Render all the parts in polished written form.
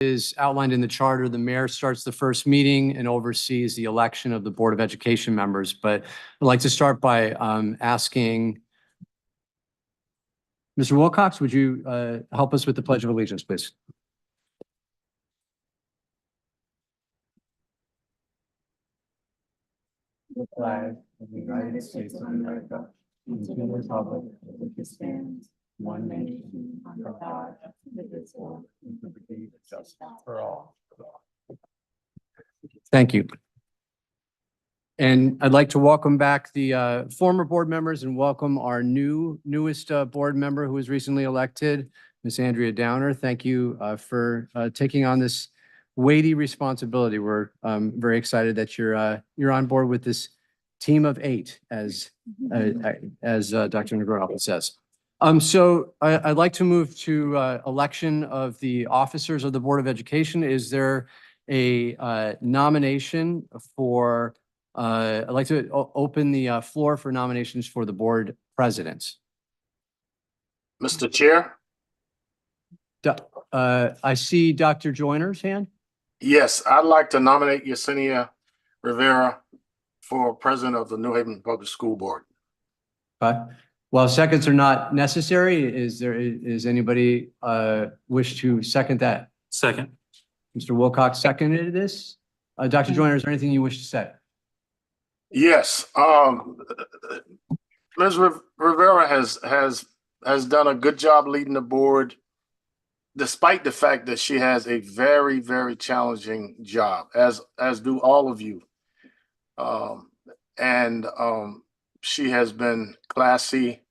is outlined in the charter, the mayor starts the first meeting and oversees the election of the Board of Education members. But I'd like to start by asking Mr. Wilcox, would you help us with the Pledge of Allegiance, please? The flag of the United States of America, and to the republic which stands one nation under God, indivisible, with liberty and justice for all. Thank you. And I'd like to welcome back the former board members and welcome our newest board member who was recently elected, Ms. Andrea Downer. Thank you for taking on this weighty responsibility. We're very excited that you're on board with this team of 8, as Dr. Negro often says. So I'd like to move to election of the officers of the Board of Education. Is there a nomination for, I'd like to open the floor for nominations for the board presidents. Mr. Chair? I see Dr. Joyner's hand. Yes, I'd like to nominate Yesenia Rivera for president of the New Haven Public School Board. While seconds are not necessary, is anybody wish to second that? Second. Mr. Wilcox seconded this. Dr. Joyner, is there anything you wish to say? Yes, Ms. Rivera has done a good job leading the board, despite the fact that she has a very, very challenging job, as do all of you. She has been classy,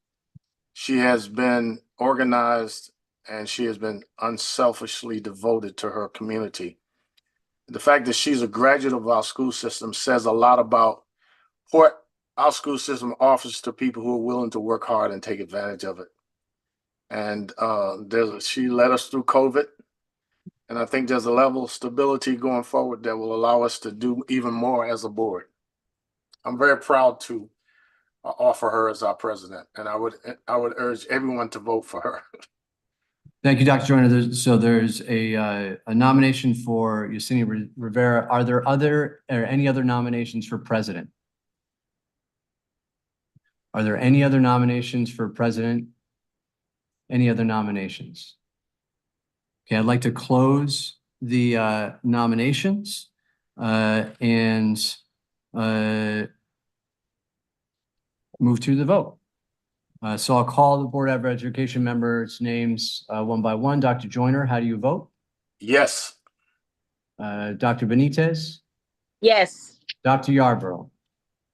she has been organized, and she has been unselfishly devoted to her community. The fact that she's a graduate of our school system says a lot about what our school system offers to people who are willing to work hard and take advantage of it. And she led us through COVID. And I think there's a level of stability going forward that will allow us to do even more as a board. I'm very proud to offer her as our president, and I would urge everyone to vote for her. Thank you, Dr. Joyner. So there's a nomination for Yesenia Rivera. Are there any other nominations for president? Are there any other nominations for president? Any other nominations? Okay, I'd like to close the nominations and move to the vote. So I'll call the Board of Education members' names one by one. Dr. Joyner, how do you vote? Yes. Dr. Benitez? Yes. Dr. Yarborough?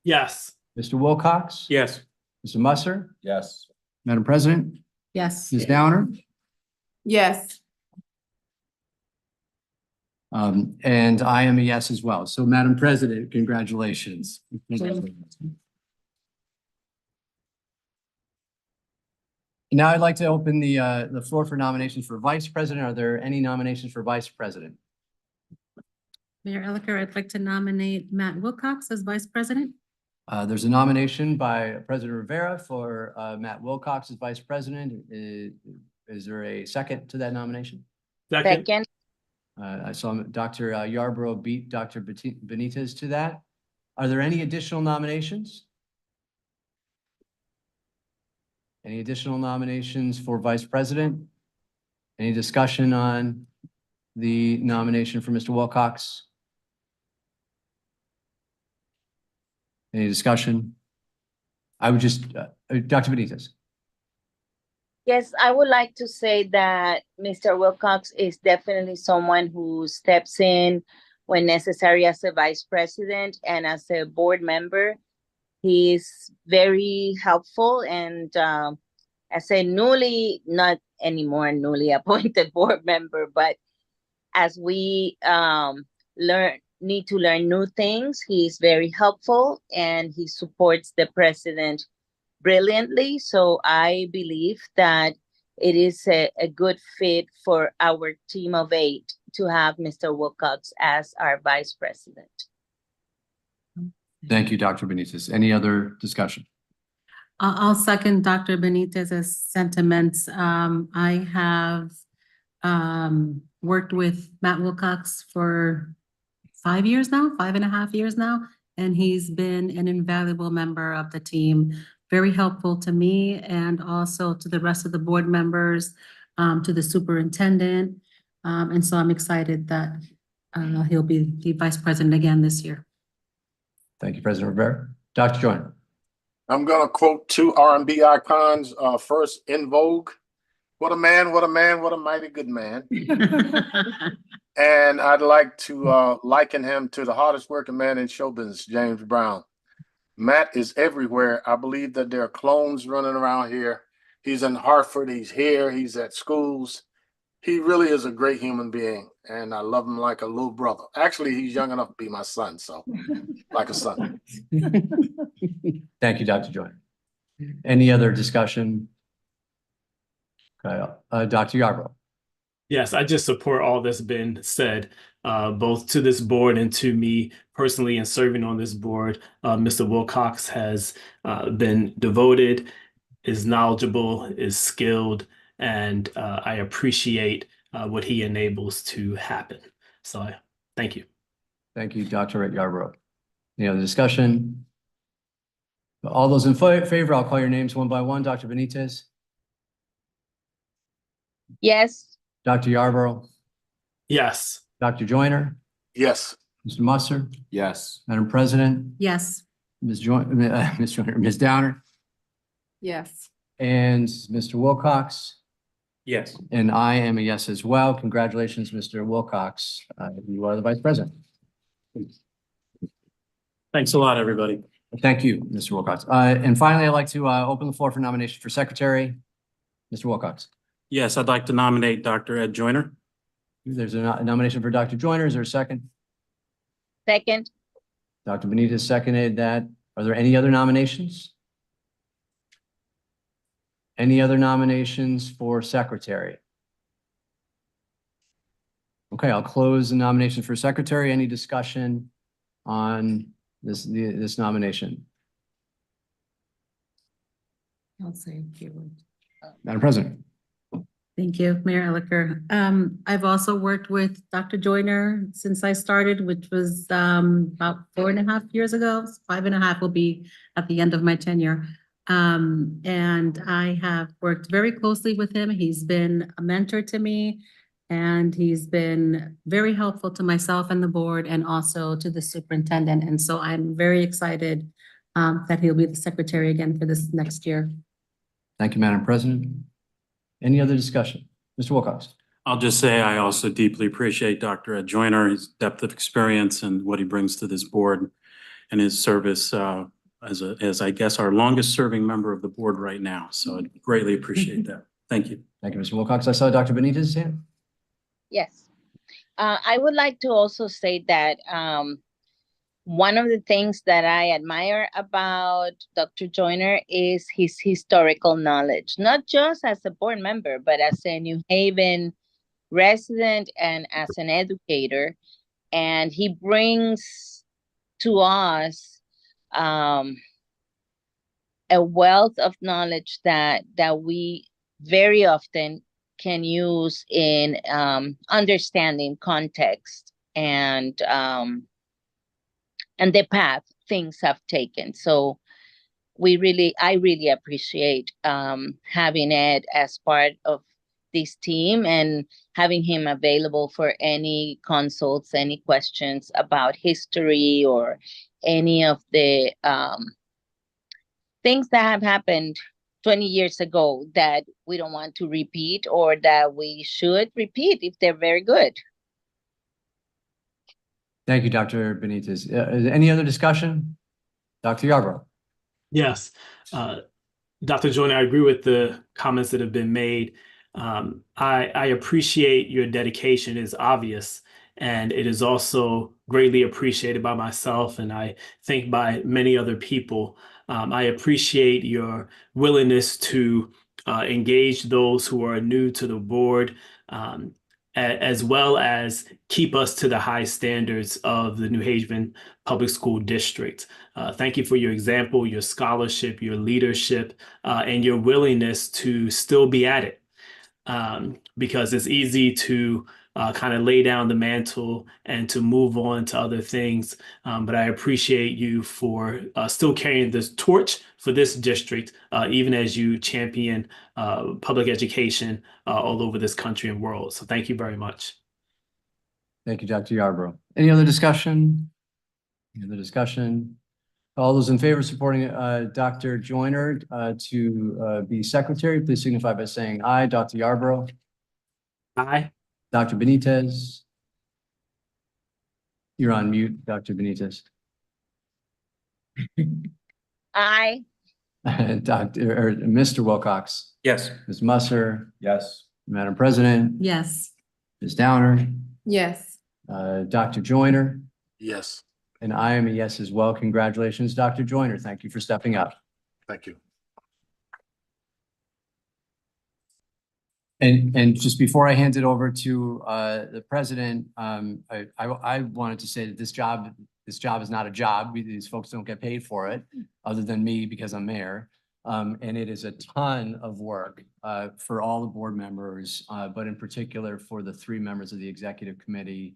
Yes. Mr. Wilcox? Yes. Mr. Musser? Yes. Madam President? Yes. Ms. Downer? Yes. And I am a yes as well. So Madam President, congratulations. Now I'd like to open the floor for nominations for Vice President. Are there any nominations for Vice President? Mayor Elicker, I'd like to nominate Matt Wilcox as Vice President. There's a nomination by President Rivera for Matt Wilcox as Vice President. Is there a second to that nomination? Second. I saw Dr. Yarborough beat Dr. Benitez to that. Are there any additional nominations? Any additional nominations for Vice President? Any discussion on the nomination for Mr. Wilcox? Any discussion? I would just, Dr. Benitez. Yes, I would like to say that Mr. Wilcox is definitely someone who steps in when necessary as a vice president and as a board member. He's very helpful and as a not anymore newly appointed board member, but as we need to learn new things, he's very helpful and he supports the president brilliantly. So I believe that it is a good fit for our team of 8 to have Mr. Wilcox as our vice president. Thank you, Dr. Benitez. Any other discussion? I'll second Dr. Benitez's sentiments. I have worked with Matt Wilcox for 5 years now, 5.5 years now, and he's been an invaluable member of the team, very helpful to me and also to the rest of the board members, to the superintendent. And so I'm excited that he'll be the vice president again this year. Thank you, President Rivera. Dr. Joyner. I'm gonna quote two R&B icons. First, In Vogue. What a man, what a man, what a mighty good man. And I'd like to liken him to the hardest working man in show business, James Brown. Matt is everywhere. I believe that there are clones running around here. He's in Hartford, he's here, he's at schools. He really is a great human being, and I love him like a little brother. Actually, he's young enough to be my son, so like a son. Thank you, Dr. Joyner. Any other discussion? Okay, Dr. Yarbrough. Yes, I just support all that's been said, both to this board and to me personally in serving on this board. Mr. Wilcox has been devoted, is knowledgeable, is skilled, and I appreciate what he enables to happen. So thank you. Thank you, Dr. Yarbrough. Any other discussion? All those in favor, I'll call your names one by one. Dr. Benitez, Yes. Dr. Yarbrough, Yes. Dr. Joyner, Yes. Mr. Musser, Yes. Madam President, Yes. Ms. Joyner, Ms. Downer, Yes. and Mr. Wilcox. Yes. And I am a yes as well. Congratulations, Mr. Wilcox. You are the vice president. Thanks a lot, everybody. Thank you, Mr. Wilcox. And finally, I'd like to open the floor for nomination for secretary. Mr. Wilcox. Yes, I'd like to nominate Dr. Ed Joyner. There's a nomination for Dr. Joyner. Is there a second? Second. Dr. Benitez seconded that. Are there any other nominations? Any other nominations for secretary? Okay, I'll close the nomination for secretary. Any discussion on this nomination? I'll say a few words. Madam President. Thank you, Mayor Elicker. I've also worked with Dr. Joyner since I started, which was about 4.5 years ago. 5.5 will be at the end of my tenure. And I have worked very closely with him. He's been a mentor to me, and he's been very helpful to myself and the board and also to the superintendent. And so I'm very excited that he'll be the secretary again for this next year. Thank you, Madam President. Any other discussion? Mr. Wilcox. I'll just say I also deeply appreciate Dr. Ed Joyner, his depth of experience and what he brings to this board and his service as I guess our longest serving member of the board right now. So I greatly appreciate that. Thank you. Thank you, Mr. Wilcox. I saw Dr. Benitez's hand. Yes. I would like to also say that one of the things that I admire about Dr. Joyner is his historical knowledge, not just as a board member, but as a New Haven resident and as an educator. And he brings to us a wealth of knowledge that we very often can use in understanding context and the path things have taken. So I really appreciate having Ed as part of this team and having him available for any consults, any questions about history or any of the things that have happened 20 years ago that we don't want to repeat or that we should repeat if they're very good. Thank you, Dr. Benitez. Is there any other discussion? Dr. Yarbrough. Yes. Dr. Joyner, I agree with the comments that have been made. I appreciate your dedication. It's obvious, and it is also greatly appreciated by myself, and I think by many other people. I appreciate your willingness to engage those who are new to the board, as well as keep us to the high standards of the New Haven Public School District. Thank you for your example, your scholarship, your leadership, and your willingness to still be at it. Because it's easy to kind of lay down the mantle and to move on to other things. But I appreciate you for still carrying this torch for this district, even as you champion public education all over this country and world. So thank you very much. Thank you, Dr. Yarbrough. Any other discussion? Any other discussion? All those in favor of supporting Dr. Joyner to be secretary, please signify by saying aye. Dr. Yarbrough, Aye. Dr. Benitez. You're on mute, Dr. Benitez. Aye. Mr. Wilcox, Yes. Ms. Musser, Yes. Madam President, Yes. Ms. Downer, Yes. Dr. Joyner, Yes, and I am a yes as well. Congratulations, Dr. Joyner. Thank you for stepping up. thank you. And just before I hand it over to the president, I wanted to say that this job is not a job. These folks don't get paid for it, other than me because I'm mayor. And it is a ton of work for all the board members, but in particular for the 3 members of the executive committee.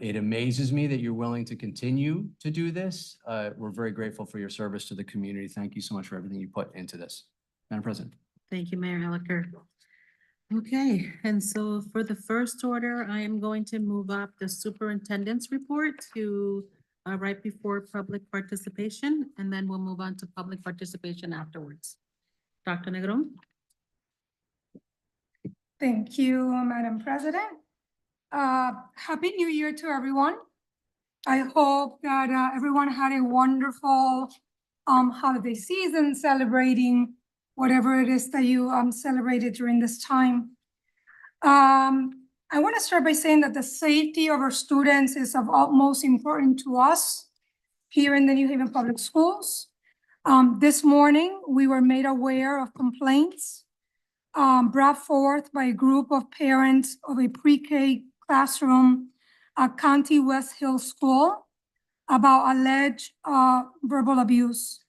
It amazes me that you're willing to continue to do this. We're very grateful for your service to the community. Thank you so much for everything you put into this. Madam President. Thank you, Mayor Elicker. Okay, and so for the first order, I am going to move up the superintendent's report to right before public participation, and then we'll move on to public participation afterwards. Dr. Negron? Thank you, Madam President. Happy New Year to everyone. I hope that everyone had a wonderful holiday season, celebrating whatever it is that you celebrated during this time. I want to start by saying that the safety of our students is of utmost importance to us here in the New Haven Public Schools. This morning, we were made aware of complaints brought forth by a group of parents of a pre-K classroom at County West Hill School about alleged verbal abuse.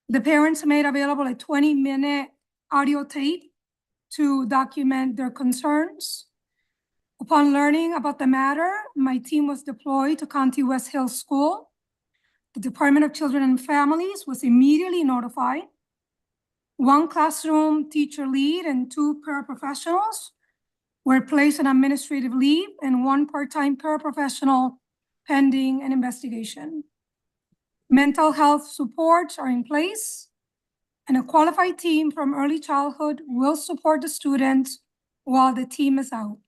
The parents made available a 20-minute audio tape to document their concerns. Upon learning about the matter, my team was deployed to County West Hill School. The Department of Children and Families was immediately notified. 1 classroom teacher lead and 2 paraprofessionals were placed on administrative leave, and 1 part-time paraprofessional pending an investigation. Mental health supports are in place, and a qualified team from early childhood will support the students while the team is out.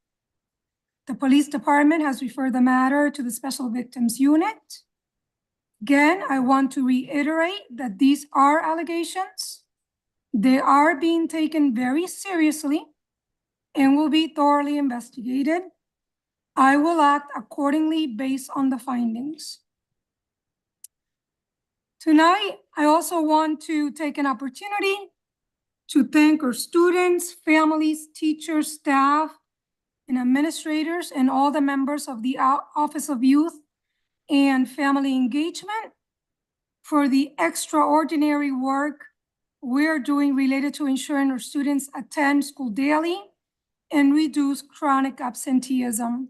The police department has referred the matter to the Special Victims Unit. Again, I want to reiterate that these are allegations. They are being taken very seriously and will be thoroughly investigated. I will act accordingly based on the findings. Tonight, I also want to take an opportunity to thank our students, families, teachers, staff, and administrators, and all the members of the Office of Youth and Family Engagement for the extraordinary work we're doing related to ensuring our students attend school daily and reduce chronic absenteeism.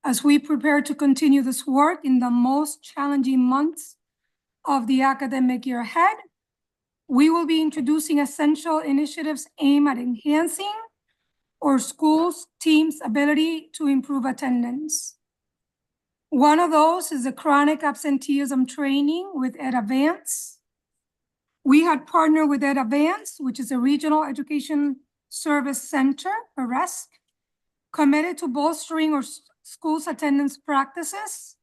As we prepare to continue this work in the most challenging months of the academic year ahead, we will be introducing essential initiatives aimed at enhancing our schools' team's ability to improve attendance. One of those is the chronic absenteeism training with Ed Advance. We had partnered with Ed Advance, which is a regional education service center, a RESC, committed to bolstering our schools' attendance practices.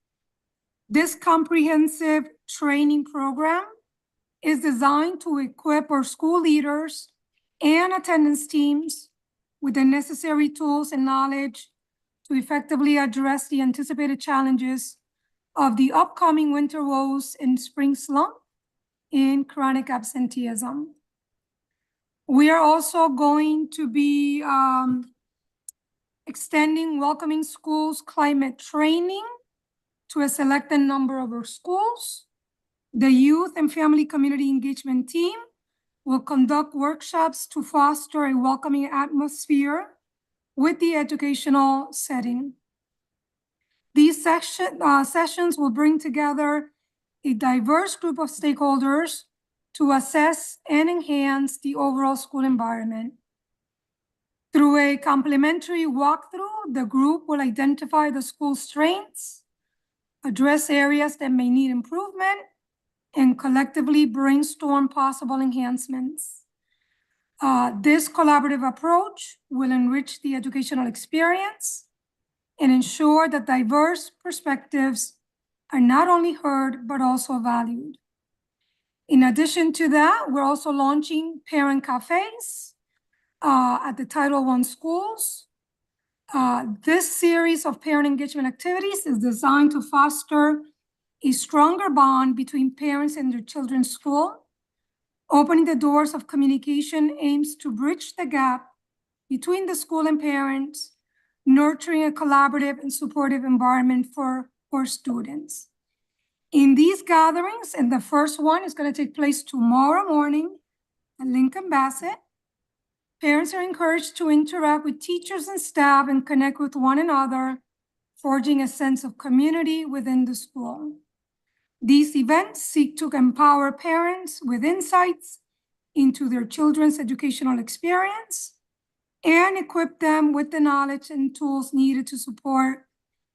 This comprehensive training program is designed to equip our school leaders and attendance teams with the necessary tools and knowledge to effectively address the anticipated challenges of the upcoming winter woes and spring slump in chronic absenteeism. We are also going to be extending Welcoming Schools climate training to a selected number of our schools. The Youth and Family Community Engagement team will conduct workshops to foster a welcoming atmosphere with the educational setting. These sessions will bring together a diverse group of stakeholders to assess and enhance the overall school environment. Through a complimentary walkthrough, the group will identify the school's strengths, address areas that may need improvement, and collectively brainstorm possible enhancements. This collaborative approach will enrich the educational experience and ensure that diverse perspectives are not only heard, but also valued. In addition to that, we're also launching parent cafes at the Title I schools. This series of parent engagement activities is designed to foster a stronger bond between parents and their children's school. Opening the doors of communication aims to bridge the gap between the school and parents, nurturing a collaborative and supportive environment for students. In these gatherings, and the first one is going to take place tomorrow morning at Lincoln Bassett, parents are encouraged to interact with teachers and staff and connect with one another, forging a sense of community within the school. These events seek to empower parents with insights into their children's educational experience and equip them with the knowledge and tools needed to support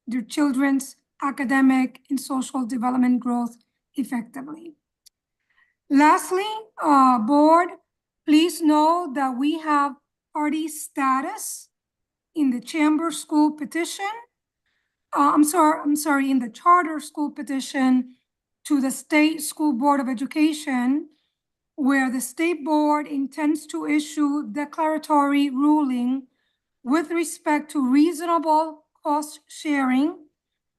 their children's academic and social development growth effectively. Lastly, board, please know that we have party status in the chamber school petition. I'm sorry, in the charter school petition to the State School Board of Education, where the state board intends to issue declaratory ruling with respect to reasonable cost sharing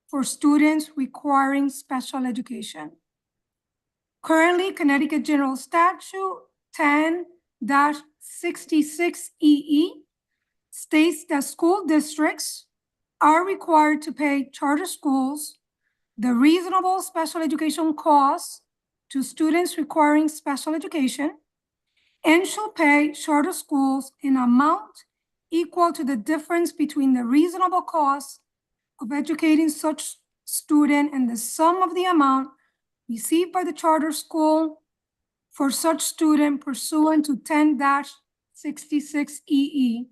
for students requiring special education. Currently, Connecticut General Statute 10-66EE states that school districts are required to pay charter schools the reasonable special education costs to students requiring special education and shall pay charter schools an amount equal to the difference between the reasonable cost of educating such student and the sum of the amount received by the charter school for such student pursuant to 10-66EE,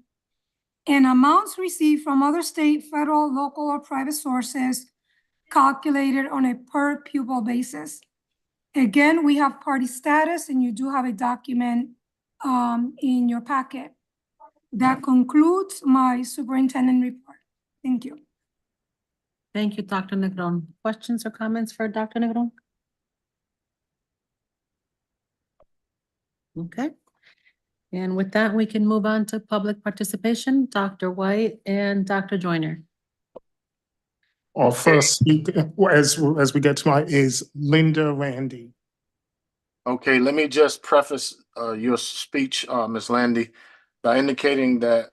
and amounts received from other state, federal, local, or private sources calculated on a per pupil basis. Again, we have party status, and you do have a document in your packet. That concludes my superintendent report. Thank you. Thank you, Dr. Negron. Questions or comments for Dr. Negron? Okay. And with that, we can move on to public participation. Dr. White and Dr. Joyner. Our first speaker, as we get to my, is Linda Randy. Okay, let me just preface your speech, Ms. Landy, by indicating that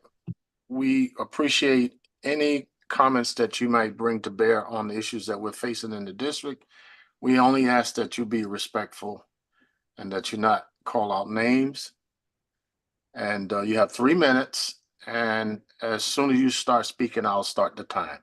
we appreciate any comments that you might bring to bear on the issues that we're facing in the district. We only ask that you be respectful and that you not call out names. And you have 3 minutes, and as soon as you start speaking, I'll start the time.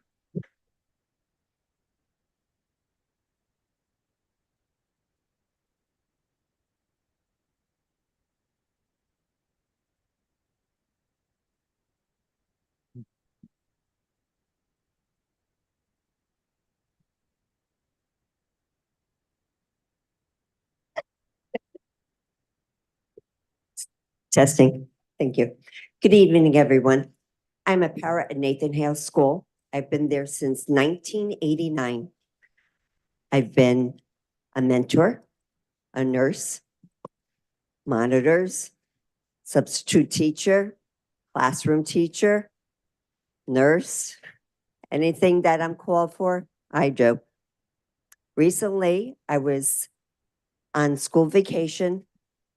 Testing. Thank you. Good evening, everyone. I'm a para at Nathan Hale School. I've been there since 1989. I've been a mentor, a nurse, monitors, substitute teacher, classroom teacher, nurse, anything that I'm called for, I do. Recently, I was on school vacation,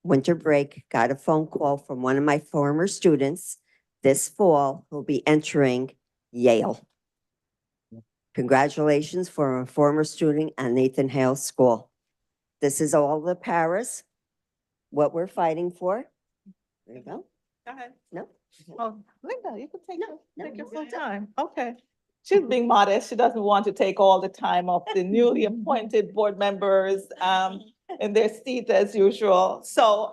winter break, got a phone call from one of my former students this fall who'll be entering Yale. Congratulations for a former student at Nathan Hale School. This is all the paras, what we're fighting for. There you go. Go ahead. No, Oh, Linda, you can take your full time. Okay. She's being modest. She doesn't want to take all the time of the newly appointed board members in their seat as usual. So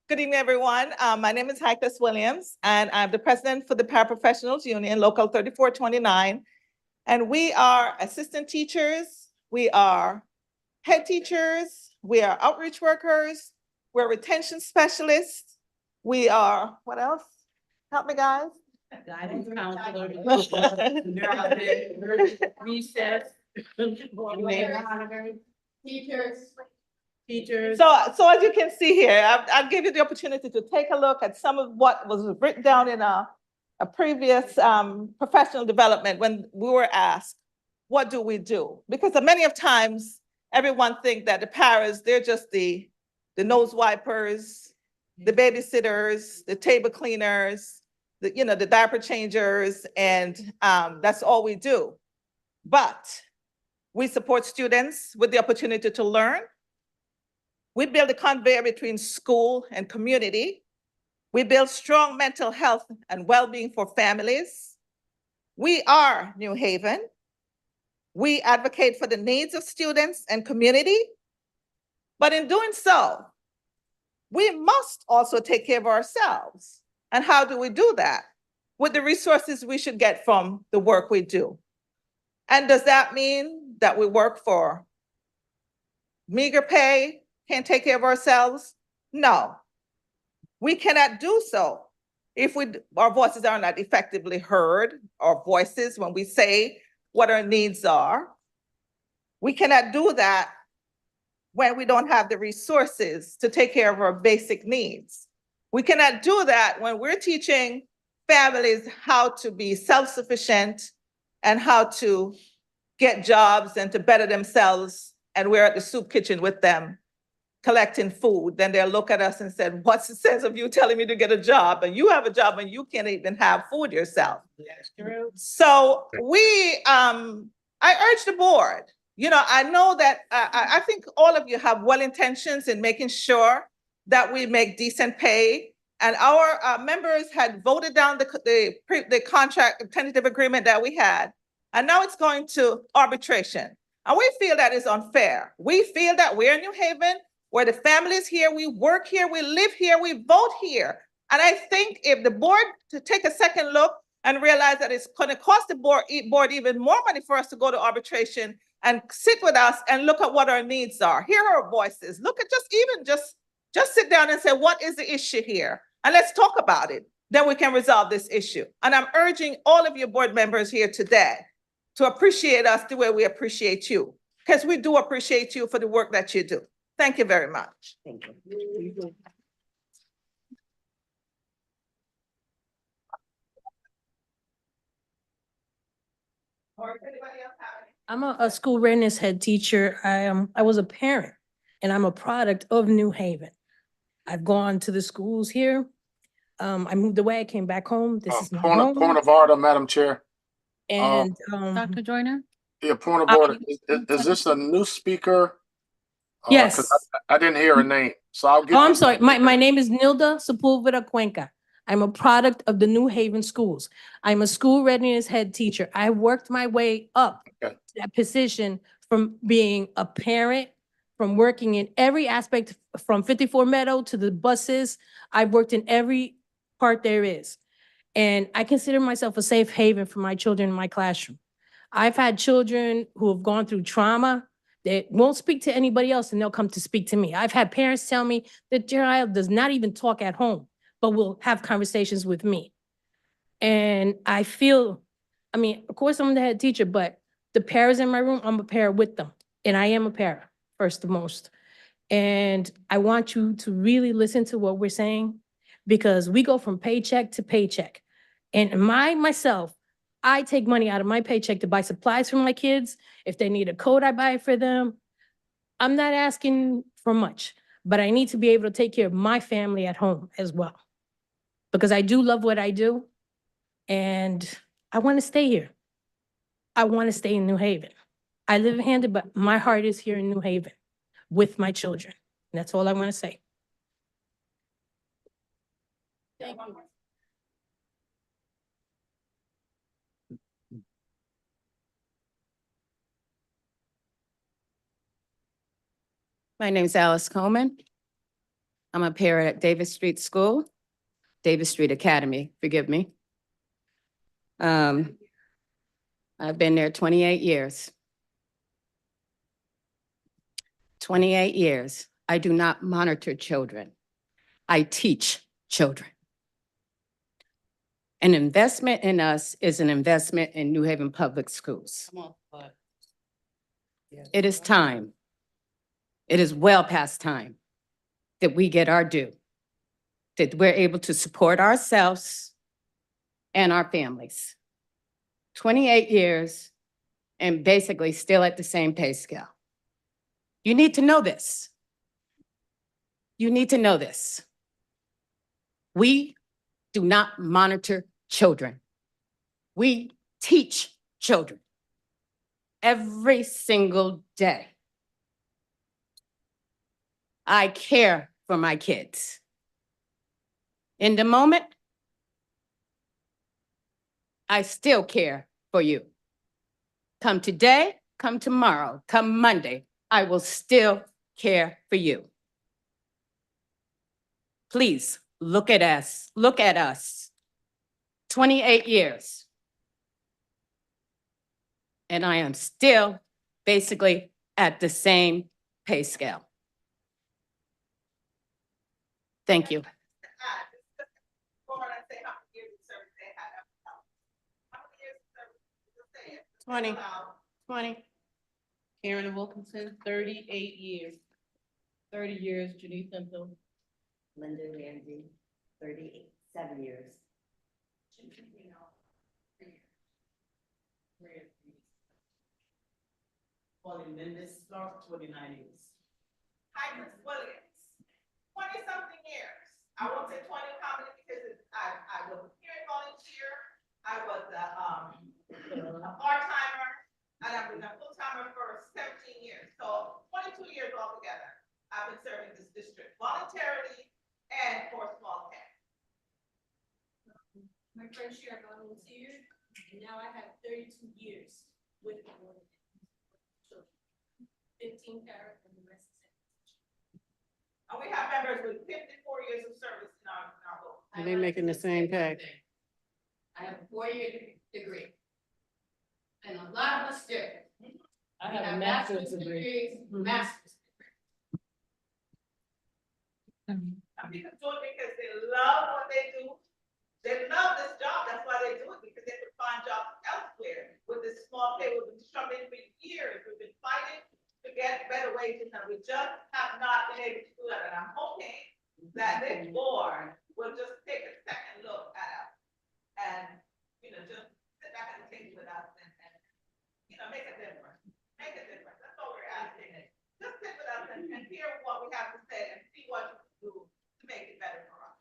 good evening, everyone. My name is Heiklis Williams, and I'm the president for the Paraprofessionals Union, Local 3429. And we are assistant teachers, we are head teachers, we are outreach workers, we're retention specialists, we are, what else? Help me, guys. Guidance counselor. Recess. Teachers. So as you can see here, I'll give you the opportunity to take a look at some of what was written down in a previous professional development when we were asked, what do we do? Because many of times, everyone think that the paras, they're just the nose wipers, the babysitters, the table cleaners, the diaper changers, and that's all we do. But we support students with the opportunity to learn. We build a conveyor between school and community. We build strong mental health and well-being for families. We are New Haven. We advocate for the needs of students and community. But in doing so, we must also take care of ourselves. And how do we do that? With the resources we should get from the work we do. And does that mean that we work for meager pay, can't take care of ourselves? No, we cannot do so if our voices are not effectively heard, our voices when we say what our needs are. We cannot do that when we don't have the resources to take care of our basic needs. We cannot do that when we're teaching families how to be self-sufficient and how to get jobs and to better themselves, and we're at the soup kitchen with them collecting food. Then they'll look at us and say, what's the sense of you telling me to get a job? And you have a job and you can't even have food yourself. That's true. So I urge the board, I know that I think all of you have well intentions in making sure that we make decent pay. And our members had voted down the contract tentative agreement that we had. And now it's going to arbitration. And we feel that is unfair. We feel that we're in New Haven, where the family is here, we work here, we live here, we vote here. And I think if the board to take a second look and realize that it's going to cost the board even more money for us to go to arbitration and sit with us and look at what our needs are. Hear our voices. Look at just sit down and say, what is the issue here? And let's talk about it. Then we can resolve this issue. And I'm urging all of your board members here today to appreciate us the way we appreciate you, because we do appreciate you for the work that you do. Thank you very much. Thank you. I'm a school readiness head teacher. I was a parent and I'm a product of New Haven. I've gone to the schools here. I moved away, I came back home. This is my home. Point of order, Madam Chair. And Dr. Joyner? Yeah, point of order. Is this a new speaker? 'Cause yes. I didn't hear a name, so I'll give. Oh, I'm sorry. My name is Nilda Sepulveda Cuenca. I'm a product of the New Haven schools. I'm a school readiness head teacher. I worked my way up Okay. to that position from being a parent, from working in every aspect, from 54 Meadow to the buses. I've worked in every part there is. And I consider myself a safe haven for my children in my classroom. I've had children who have gone through trauma that won't speak to anybody else and they'll come to speak to me. I've had parents tell me that their child does not even talk at home, but will have conversations with me. And I feel, of course I'm the head teacher, but the paras in my room, I'm a para with them. And I am a para, first and most. And I want you to really listen to what we're saying, because we go from paycheck to paycheck. And myself, I take money out of my paycheck to buy supplies for my kids. If they need a coat, I buy it for them. I'm not asking for much, but I need to be able to take care of my family at home as well. Because I do love what I do, and I want to stay here. I want to stay in New Haven. I live in Hampton, but my heart is here in New Haven with my children. And that's all I want to say. Thank you. My name's Alice Coleman. I'm a para at Davis Street School, Davis Street Academy, forgive me. I've been there 28 years. 28 years. I do not monitor children. I teach children. An investment in us is an investment in New Haven Public Schools. It is time. It is well past time that we get our due, that we're able to support ourselves and our families. 28 years and basically still at the same pay scale. You need to know this. You need to know this. We do not monitor children. We teach children every single day. I care for my kids. In the moment, I still care for you. Come today, come tomorrow, come Monday, I will still care for you. Please look at us, 28 years. And I am still basically at the same pay scale. Thank you. 20. Karen Wilkinson, 38 years. 30 years, Janice Hemphill. Linda Ramsey, 7 years. Linda Stark, 29 years. Hi, Ms. Williams, 20-something years. I won't say 20 how many because I was a hearing volunteer, I was a part-timer, and I've been a full-timer for 17 years. So 22 years altogether, I've been serving this district voluntarily and for small town. My first year I volunteered, and now I have 32 years with the board. 15 para and the rest is. And we have members with 54 years of service in our board. Are they making the same pay? I have a 4-year degree. And a lot of us do. I have a master's degree. Master's. And people do it because they love what they do. They love this job, that's why they do it, because they could find jobs elsewhere. With this small pay, we've been struggling for years, we've been fighting to get better wages, and we just have not been able to do that. And I'm hoping that this board will just take a second look at us and, just sit back at the table with us and make a difference. Make a difference. That's all we're asking. Just sit with us and hear what we have to say and see what you can do to make it better for us.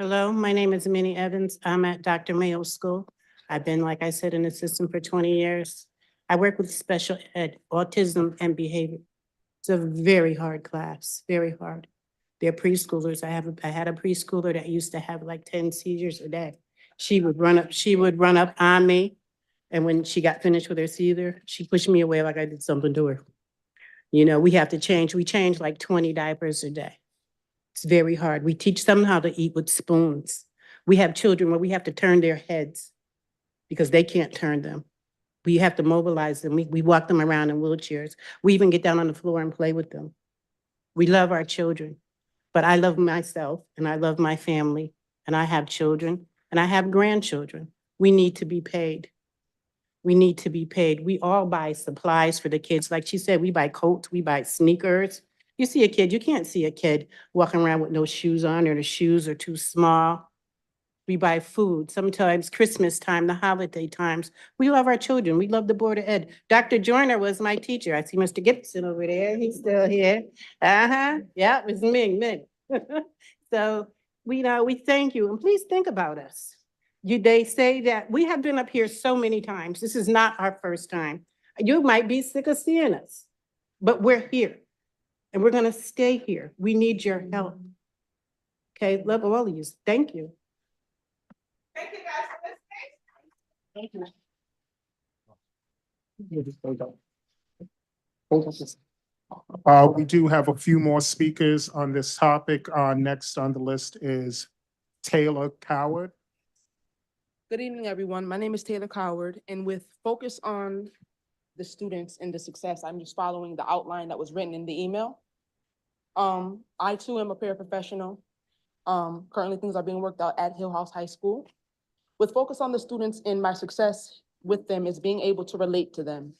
Hello, my name is Minnie Evans. I'm at Dr. Mayo School. I've been, like I said, an assistant for 20 years. I work with special ed, autism and behavior. It's a very hard class, very hard. They're preschoolers. I had a preschooler that used to have like 10 seizures a day. She would run up on me. And when she got finished with her seizure, she pushed me away like I did something to her. We have to change. We change like 20 diapers a day. It's very hard. We teach them how to eat with spoons. We have children where we have to turn their heads because they can't turn them. We have to mobilize them. We walk them around in wheelchairs. We even get down on the floor and play with them. We love our children, but I love myself and I love my family and I have children and I have grandchildren. We need to be paid. We need to be paid. We all buy supplies for the kids. Like she said, we buy coats, we buy sneakers. You see a kid, you can't see a kid walking around with no shoes on or the shoes are too small. We buy food, sometimes Christmas time, the holiday times. We love our children. We love the Board of Ed. Dr. Joyner was my teacher. I see Mr. Gibson over there. He's still here. Yeah, it was me. So we thank you and please think about us. They say that we have been up here so many times. This is not our first time. You might be sick of seeing us, but we're here and we're gonna stay here. We need your help. Okay, love all of you. Thank you. Thank you guys for listening. Thank you. We do have a few more speakers on this topic. Next on the list is Taylor Coward. Good evening, everyone. My name is Taylor Coward, and with focus on the students and the success, I'm just following the outline that was written in the email. I too am a paraprofessional. Currently things are being worked out at Hill House High School. With focus on the students and my success with them is being able to relate to them.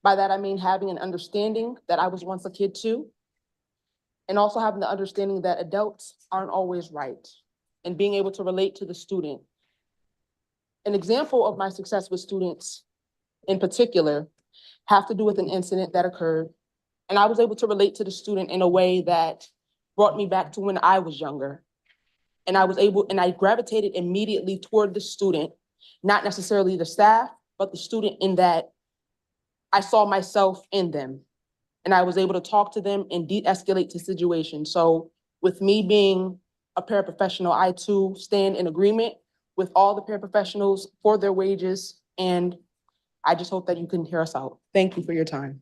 By that, I mean having an understanding that I was once a kid too, and also having the understanding that adults aren't always right, and being able to relate to the student. An example of my success with students in particular have to do with an incident that occurred, and I was able to relate to the student in a way that brought me back to when I was younger. And I gravitated immediately toward the student, not necessarily the staff, but the student, in that I saw myself in them. And I was able to talk to them and de-escalate the situation. So with me being a paraprofessional, I too stand in agreement with all the paraprofessionals for their wages. And I just hope that you can hear us out. Thank you for your time.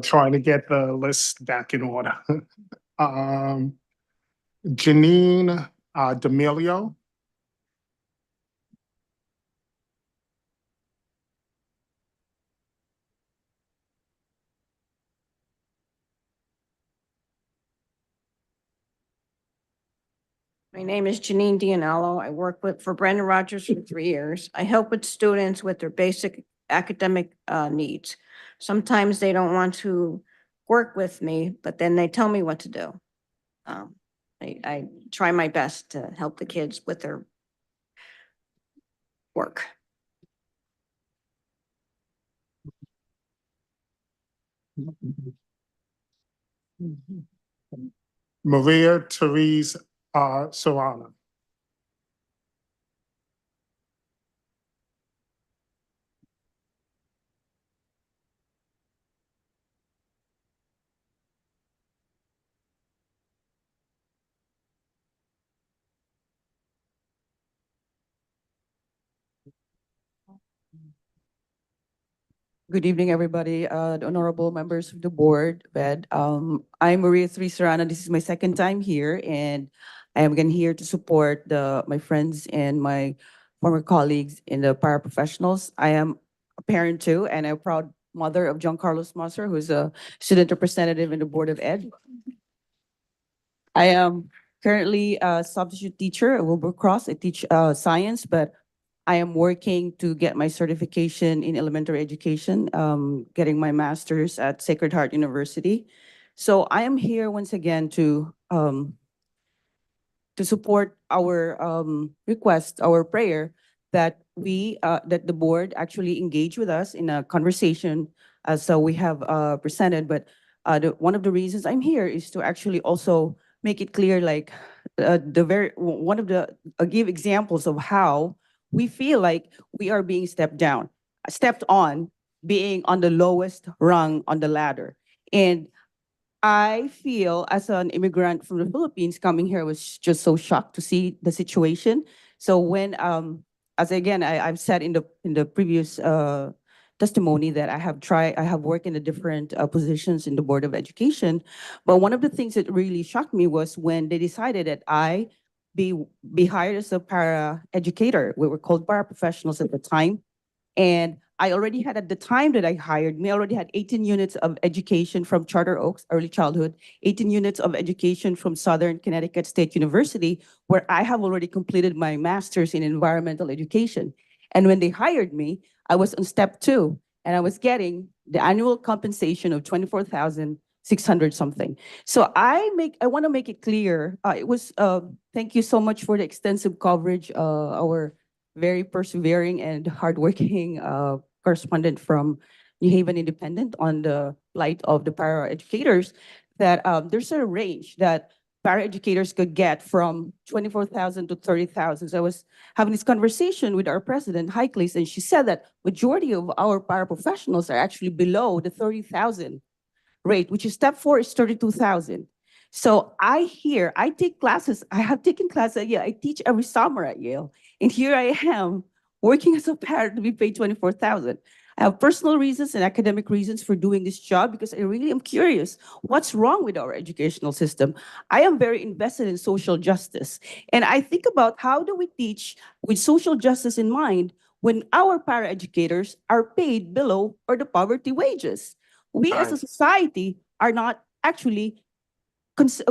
Trying to get the list back in order. Janine D'Amelio. My name is Janine Dianello. I work for Brandon Rogers for 3 years. I help with students with their basic academic needs. Sometimes they don't want to work with me, but then they tell me what to do. I try my best to help the kids with their work. Maria Therese Serrano. Good evening, everybody, the honorable members of the board of ed. I'm Maria Therese Serrano. This is my second time here, and I am again here to support my friends and my former colleagues in the paraprofessionals. I am a parent too, and a proud mother of John Carlos Moser, who's a student representative in the board of ed. I am currently a substitute teacher at Wilbur Cross. I teach science, but I am working to get my certification in elementary education, getting my master's at Sacred Heart University. So I am here once again to support our request, our prayer that that the board actually engage with us in a conversation, as we have presented. But one of the reasons I'm here is to actually also make it clear, like give examples of how we feel like we are being stepped on, being on the lowest rung on the ladder. And I feel, as an immigrant from the Philippines coming here, was just so shocked to see the situation. So when, as again, I've said in the previous testimony that I have worked in the different positions in the Board of Education. But one of the things that really shocked me was when they decided that I be hired as a para educator. We were called paraprofessionals at the time. And I already had, at the time that I hired me, I already had 18 units of education from Charter Oaks, early childhood, 18 units of education from Southern Connecticut State University, where I have already completed my master's in environmental education. And when they hired me, I was on step 2, and I was getting the annual compensation of 24,600 something. So I want to make it clear. Thank you so much for the extensive coverage. Our very persevering and hardworking correspondent from New Haven Independent on the plight of the para-educators, that there's a range that para-educators could get from 24,000 to 30,000. So I was having this conversation with our president, Highcliffe, and she said that majority of our paraprofessionals are actually below the 30,000 rate, which is step 4 is 32,000. So I take classes, I have taken classes at Yale, I teach every summer at Yale, and here I am working as a parent to be paid 24,000. I have personal reasons and academic reasons for doing this job because I really am curious what's wrong with our educational system. I am very invested in social justice, and I think about how do we teach with social justice in mind when our paraeducators are paid below or the poverty wages. We as a society are not actually putting,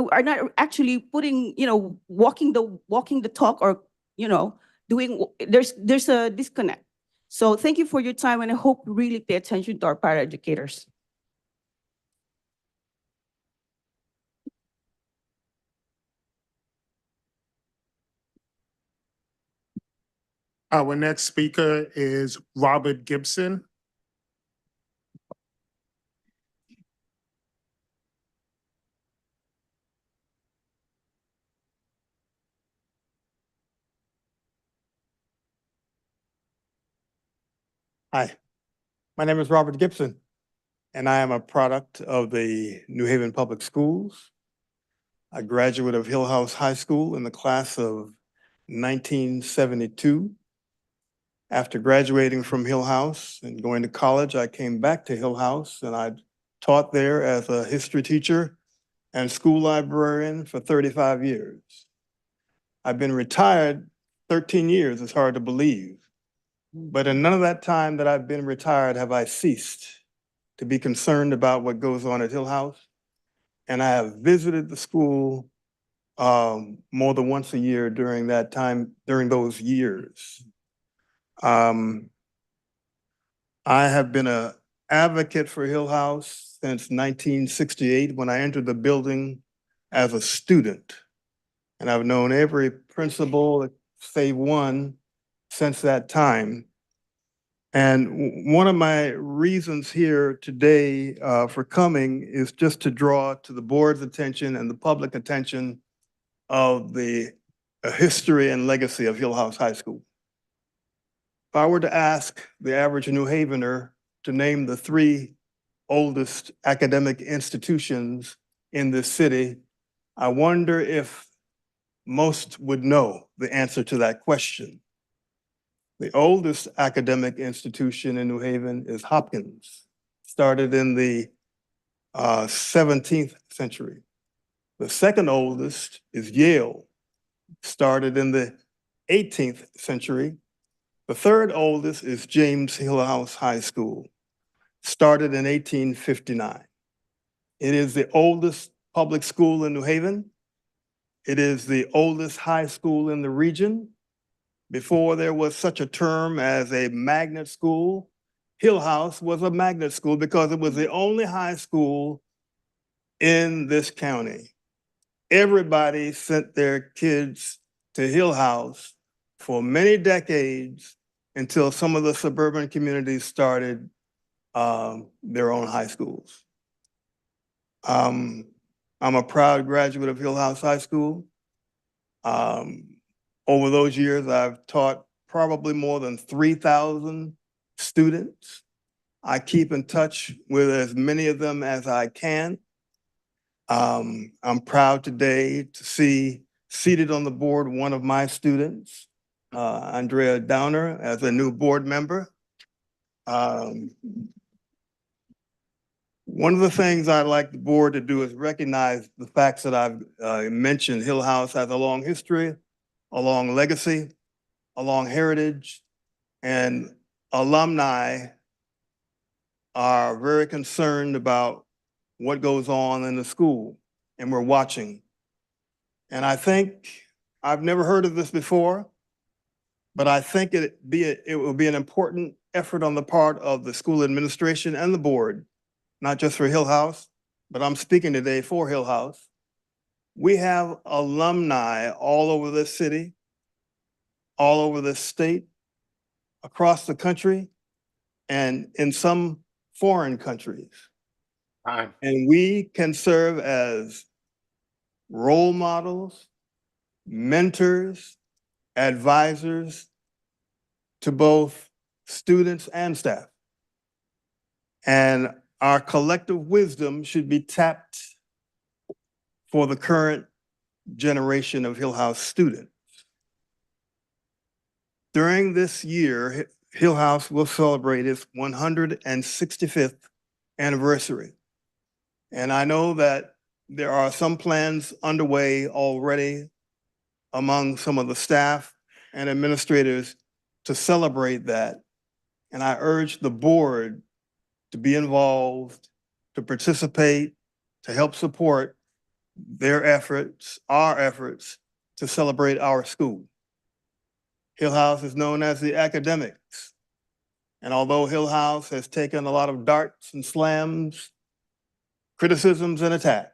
walking the talk, or, doing, there's a disconnect. So thank you for your time, and I hope you really pay attention to our paraeducators. Our next speaker is Robert Gibson. Hi, my name is Robert Gibson, and I am a product of the New Haven Public Schools. A graduate of Hill House High School in the class of 1972. After graduating from Hill House and going to college, I came back to Hill House, and I taught there as a history teacher and school librarian for 35 years. I've been retired 13 years, it's hard to believe. But in none of that time that I've been retired have I ceased to be concerned about what goes on at Hill House. And I have visited the school more than once a year during that time, during those years. I have been an advocate for Hill House since 1968 when I entered the building as a student. And I've known every principal, save one, since that time. And one of my reasons here today for coming is just to draw to the board's attention and the public attention of the history and legacy of Hill House High School. If I were to ask the average New Havener to name the 3 oldest academic institutions in this city, I wonder if most would know the answer to that question. The oldest academic institution in New Haven is Hopkins, started in the 17th century. The second oldest is Yale, started in the 18th century. The third oldest is James Hill House High School, started in 1859. It is the oldest public school in New Haven. It is the oldest high school in the region. Before there was such a term as a magnet school, Hill House was a magnet school because it was the only high school in this county. Everybody sent their kids to Hill House for many decades until some of the suburban communities started their own high schools. I'm a proud graduate of Hill House High School. Over those years, I've taught probably more than 3,000 students. I keep in touch with as many of them as I can. I'm proud today to see seated on the board one of my students, Andrea Downer, as a new board member. One of the things I'd like the board to do is recognize the facts that I've mentioned. Hill House has a long history, a long legacy, a long heritage, and alumni are very concerned about what goes on in the school, and we're watching. And I think, I've never heard of this before, but I think it will be an important effort on the part of the school administration and the board, not just for Hill House, but I'm speaking today for Hill House. We have alumni all over this city, all over this state, across the country, and in some foreign countries. And we can serve as role models, mentors, advisors to both students and staff. And our collective wisdom should be tapped for the current generation of Hill House students. During this year, Hill House will celebrate its 165th anniversary. And I know that there are some plans underway already among some of the staff and administrators to celebrate that. And I urge the board to be involved, to participate, to help support their efforts, our efforts to celebrate our school. Hill House is known as the academics. And although Hill House has taken a lot of darts and slams, criticisms and attacks,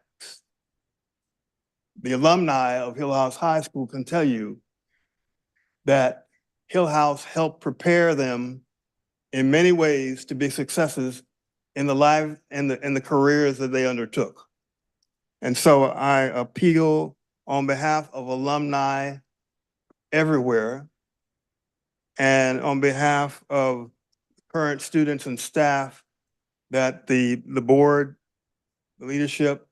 the alumni of Hill House High School can tell you that Hill House helped prepare them in many ways to be successes in the life and the careers that they undertook. And so I appeal on behalf of alumni everywhere and on behalf of current students and staff that the board, the leadership,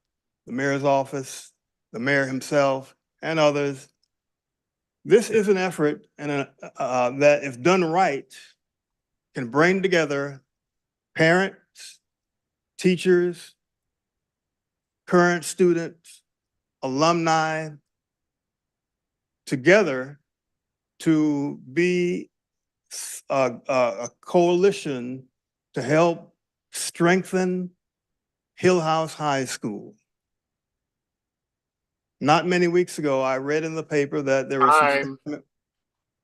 the mayor's office, the mayor himself, and others, this is an effort and that, if done right, can bring together parents, teachers, current students, alumni, together to be a coalition to help strengthen Hill House High School. Not many weeks ago, I read in the paper that there were some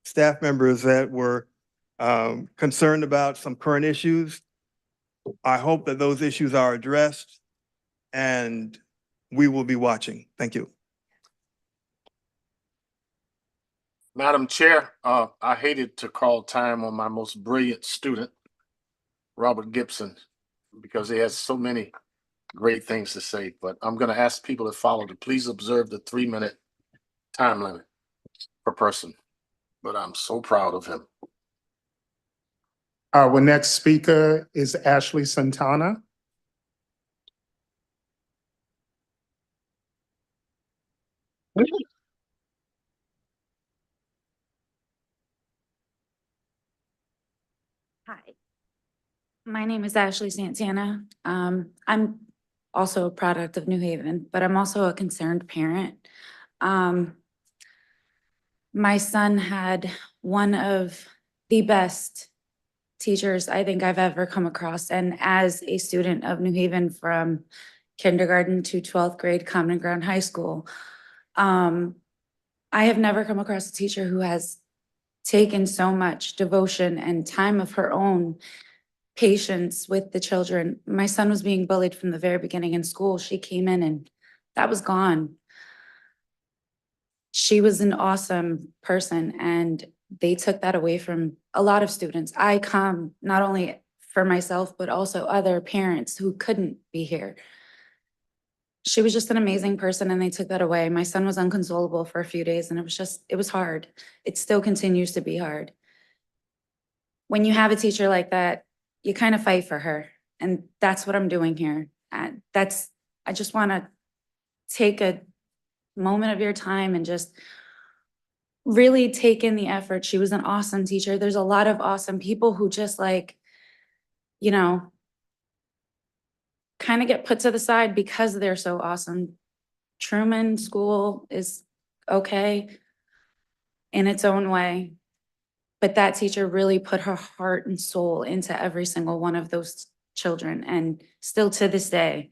staff members that were concerned about some current issues. I hope that those issues are addressed and we will be watching. Thank you. Madam Chair, I hated to call time on my most brilliant student, Robert Gibson, because he has so many great things to say, but I'm going to ask people to follow to please observe the 3-minute time limit per person. But I'm so proud of him. Our next speaker is Ashley Santana. Hi, my name is Ashley Santana. I'm also a product of New Haven, but I'm also a concerned parent. My son had one of the best teachers I think I've ever come across. And as a student of New Haven from kindergarten to 12th grade Common Ground High School, I have never come across a teacher who has taken so much devotion and time of her own, patience with the children. My son was being bullied from the very beginning in school. She came in and that was gone. She was an awesome person and they took that away from a lot of students. I come not only for myself, but also other parents who couldn't be here. She was just an amazing person and they took that away. My son was unconsolable for a few days and it was hard. It still continues to be hard. When you have a teacher like that, you kind of fight for her. And that's what I'm doing here. I just want to take a moment of your time and just really take in the effort. She was an awesome teacher. There's a lot of awesome people who just like, you know, kind of get put to the side because they're so awesome. Truman School is okay in its own way, but that teacher really put her heart and soul into every single one of those children. And still to this day,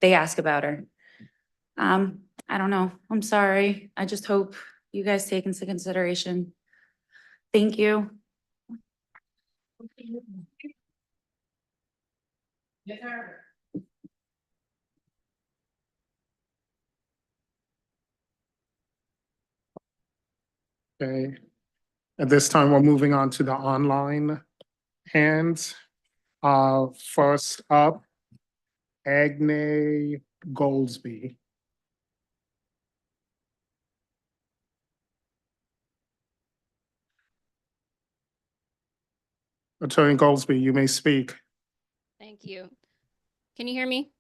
they ask about her. I don't know. I'm sorry. I just hope you guys take into consideration. Thank you. Okay. At this time, we're moving on to the online hands. First up, Agne Goldsby. Attorney Goldsby, you may speak. Thank you. Can you hear me?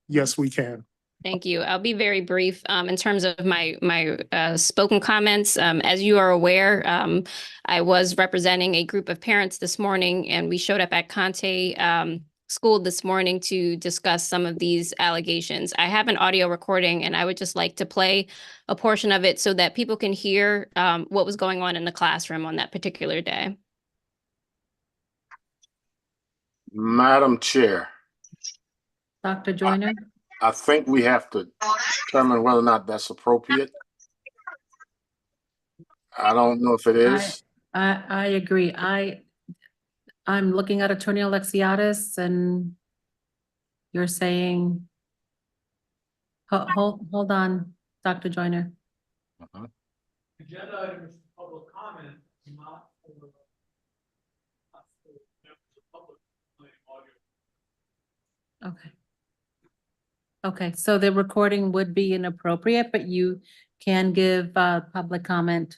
Yes, we can. Thank you. I'll be very brief in terms of my spoken comments. As you are aware, I was representing a group of parents this morning, and we showed up at Conte School this morning to discuss some of these allegations. I have an audio recording, and I would just like to play a portion of it so that people can hear what was going on in the classroom on that particular day. Madam Chair, Dr. Joyner? I think we have to determine whether or not that's appropriate. I don't know if it is. I agree. I'm looking at Attorney Alexiadis and you're saying, hold on, Dr. Joyner. Agenda item is public comment, not for Okay. Okay, so the recording would be inappropriate, but you can give public comment.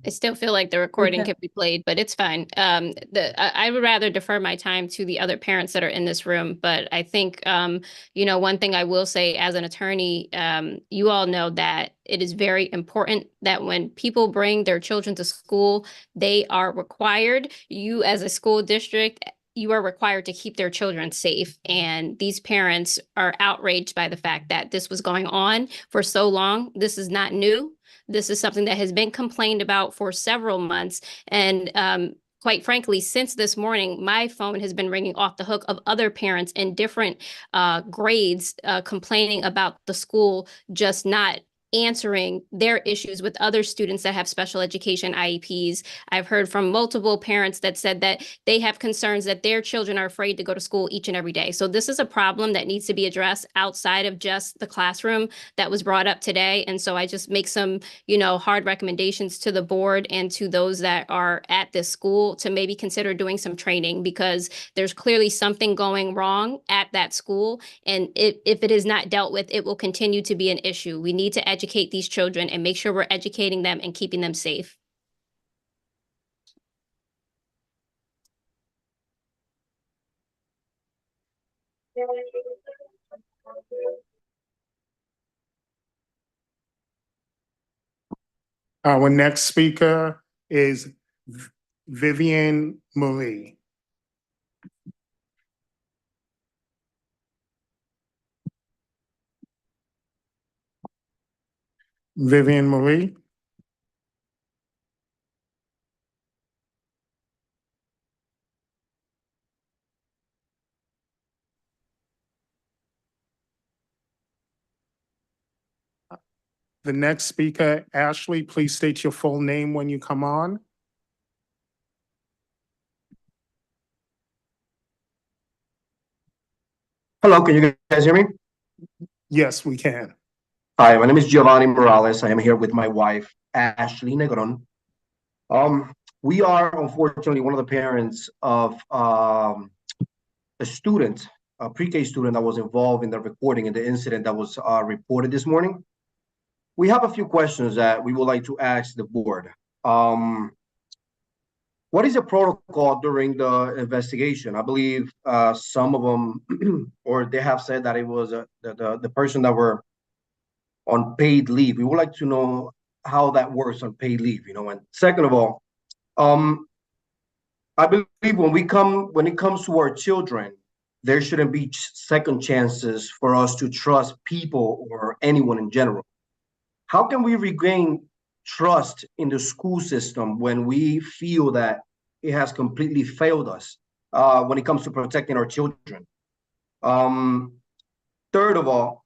I still feel like the recording Okay. could be played, but it's fine. I would rather defer my time to the other parents that are in this room. But I think, one thing I will say as an attorney, you all know that it is very important that when people bring their children to school, they are required, you as a school district, you are required to keep their children safe. And these parents are outraged by the fact that this was going on for so long. This is not new. This is something that has been complained about for several months. And quite frankly, since this morning, my phone has been ringing off the hook of other parents in different grades complaining about the school just not answering their issues with other students that have special education IEPs. I've heard from multiple parents that said that they have concerns that their children are afraid to go to school each and every day. So this is a problem that needs to be addressed outside of just the classroom that was brought up today. And so I just make some, hard recommendations to the board and to those that are at this school to maybe consider doing some training, because there's clearly something going wrong at that school. And if it is not dealt with, it will continue to be an issue. We need to educate these children and make sure we're educating them and keeping them safe. Our next speaker is Vivian Marie. Vivian Marie. The next speaker, Ashley, please state your full name when you come on. Hello, can you guys hear me? Yes, we can. Hi, my name is Giovanni Morales. I am here with my wife, Ashley Negron. We are unfortunately one of the parents of a student, a pre-K student that was involved in the recording in the incident that was reported this morning. We have a few questions that we would like to ask the board. What is the protocol during the investigation? I believe some of them, or they have said that it was the person that were on paid leave. We would like to know how that works on paid leave, And second of all, I believe when it comes to our children, there shouldn't be second chances for us to trust people or anyone in general. How can we regain trust in the school system when we feel that it has completely failed us when it comes to protecting our children? Third of all,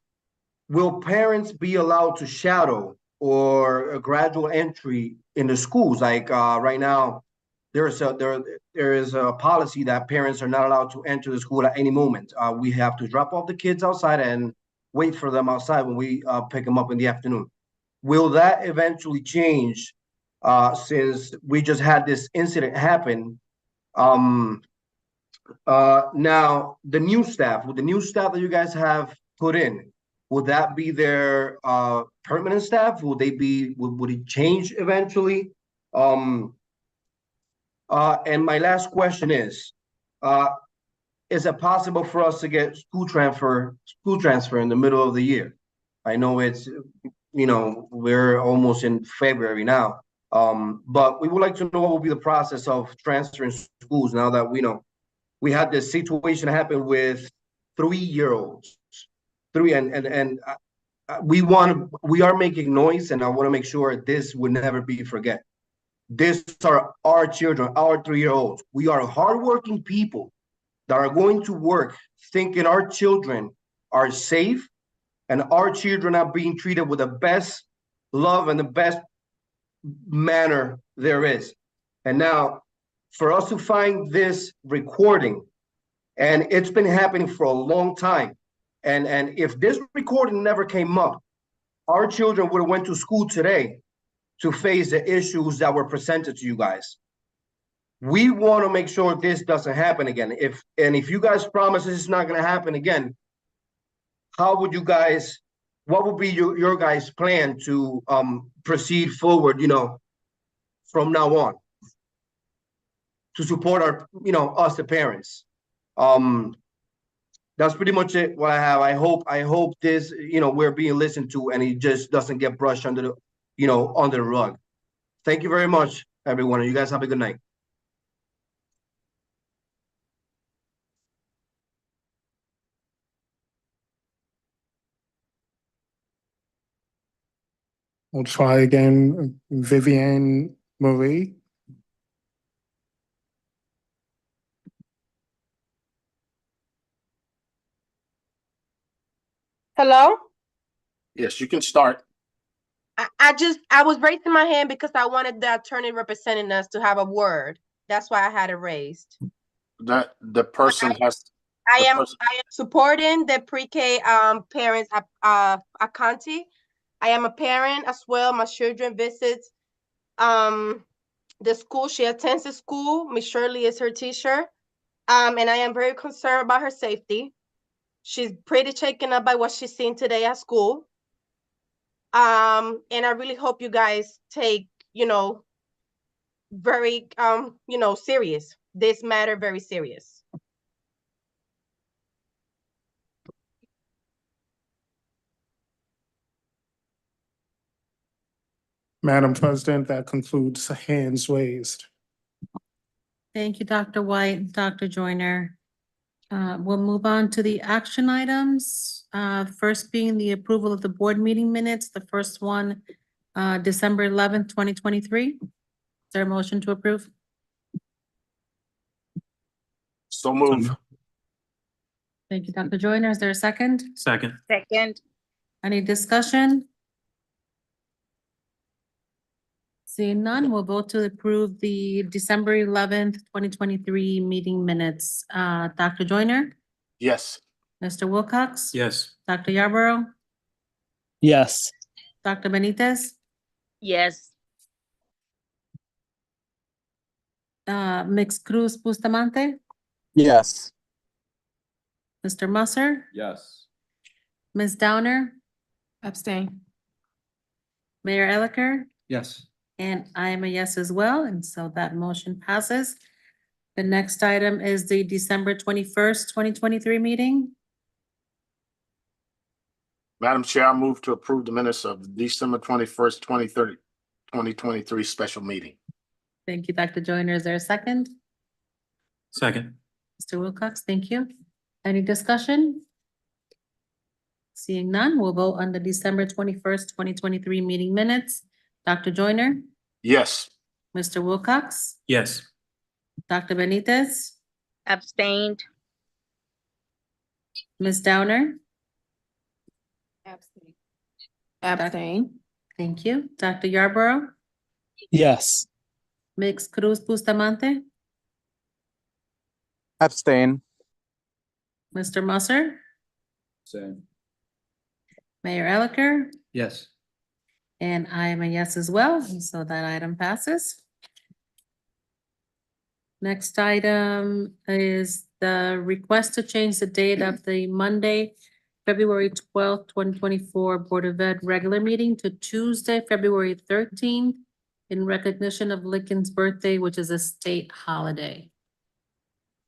will parents be allowed to shadow or a gradual entry in the schools? Like right now, there is a policy that parents are not allowed to enter the school at any moment. We have to drop off the kids outside and wait for them outside when we pick them up in the afternoon. Will that eventually change since we just had this incident happen? Now, the new staff, with the new staff that you guys have put in, would that be their permanent staff? Would it change eventually? And my last question is, is it possible for us to get school transfer in the middle of the year? I know it's, we're almost in February now. But we would like to know what will be the process of transferring schools now that we had this situation happen with 3-year-olds. We are making noise, and I want to make sure this would never be forget. These are our children, our 3-year-olds. We are hardworking people that are going to work thinking our children are safe and our children are being treated with the best love and the best manner there is. And now, for us to find this recording, and it's been happening for a long time, and if this recording never came up, our children would have went to school today to face the issues that were presented to you guys. We want to make sure this doesn't happen again. If you guys promise this is not going to happen again, what would be your guys' plan to proceed forward, from now on, to support our, us the parents? That's pretty much it, what I have. I hope this, we're being listened to and it just doesn't get brushed under the, under the rug. Thank you very much, everyone, and you guys have a good night. We'll try again, Vivian Marie. Hello? Yes, you can start. I was raising my hand because I wanted the attorney representing us to have a word. That's why I had it raised. That the person has. I am supporting the pre-K parents at Conti. I am a parent as well. My children visit the school. She attends the school. Miss Shirley is her teacher. And I am very concerned about her safety. She's pretty shaken up by what she's seen today at school. And I really hope you guys take, very, serious, this matter very serious. Madam President, that concludes hands raised. Thank you, Dr. White, Dr. Joyner. We'll move on to the action items. First being the approval of the board meeting minutes. The first one, December 11th, 2023. Is there a motion to approve? So move. Thank you, Dr. Joyner. Is there a second? Second. Second. Any discussion? Seeing none, we'll vote to approve the December 11th, 2023 meeting minutes. Dr. Joyner? Yes. Mr. Wilcox? Yes. Dr. Yarborough? Yes. Dr. Benitez? Yes. Mix Cruz Bustamante? Yes. Mr. Musser? Yes. Ms. Downer? Abstain. Mayor Elicker? Yes. And I am a yes as well, and so that motion passes. The next item is the December 21st, 2023 meeting. Madam Chair, I move to approve the minutes of December 21st, 2023 special meeting. Thank you, Dr. Joyner. Is there a second? Second. Mr. Wilcox, thank you. Any discussion? Seeing none, we'll vote on the December 21st, 2023 meeting minutes. Dr. Joyner? Yes. Mr. Wilcox? Yes. Dr. Benitez? Abstained. Ms. Downer? Abstain. Abstain. Thank you. Dr. Yarborough? Yes. Mix Cruz Bustamante? Abstain. Mr. Musser? Same. Mayor Elicker? Yes. And I am a yes as well, and so that item passes. Next item is the request to change the date of the Monday, February 12th, 2024 Board of Ed regular meeting to Tuesday, February 13th in recognition of Lincoln's birthday, which is a state holiday.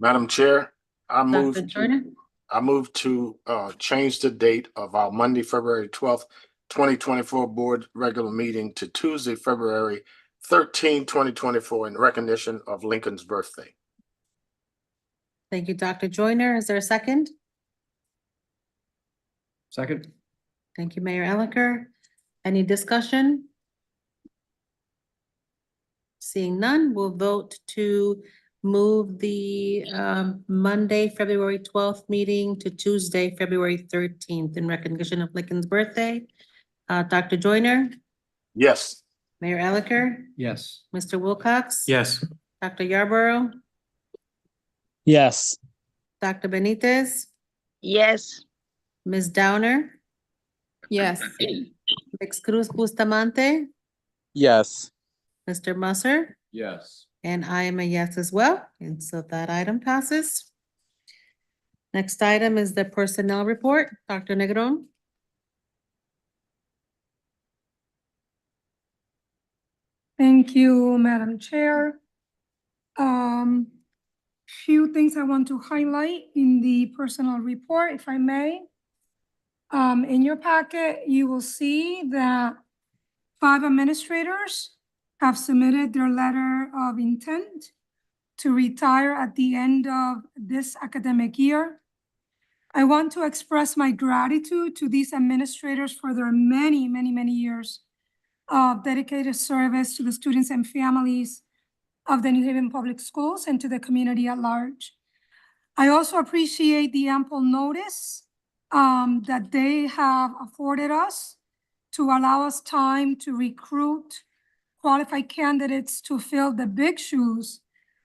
Madam Chair, I move Dr. to, Joyner? I move to change the date of our Monday, February 12th, 2024 board regular meeting to Tuesday, February 13, 2024 in recognition of Lincoln's birthday. Thank you, Dr. Joyner. Is there a second? Second? Thank you, Mayor Elicker. Any discussion? Seeing none, we'll vote to move the Monday, February 12th meeting to Tuesday, February 13th in recognition of Lincoln's birthday. Dr. Joyner, Yes. Mayor Elicker, Yes. Mr. Wilcox? Yes. Dr. Yarborough, Yes. Dr. Benitez, Yes. Ms. Downer, Yes. Ms. Cruz Bustamante, Yes. Mr. Musser, Yes. and I am a yes as well, and so that item passes. Next item is the personnel report. Dr. Negron? Thank you, Madam Chair. Few things I want to highlight in the personnel report, if I may. In your packet, you will see that 5 administrators have submitted their letter of intent to retire at the end of this academic year. I want to express my gratitude to these administrators for their many, many, many years of dedicated service to the students and families of the New Haven Public Schools and to the community at large. I also appreciate the ample notice that they have afforded us to allow us time to recruit qualified candidates to fill the big shoes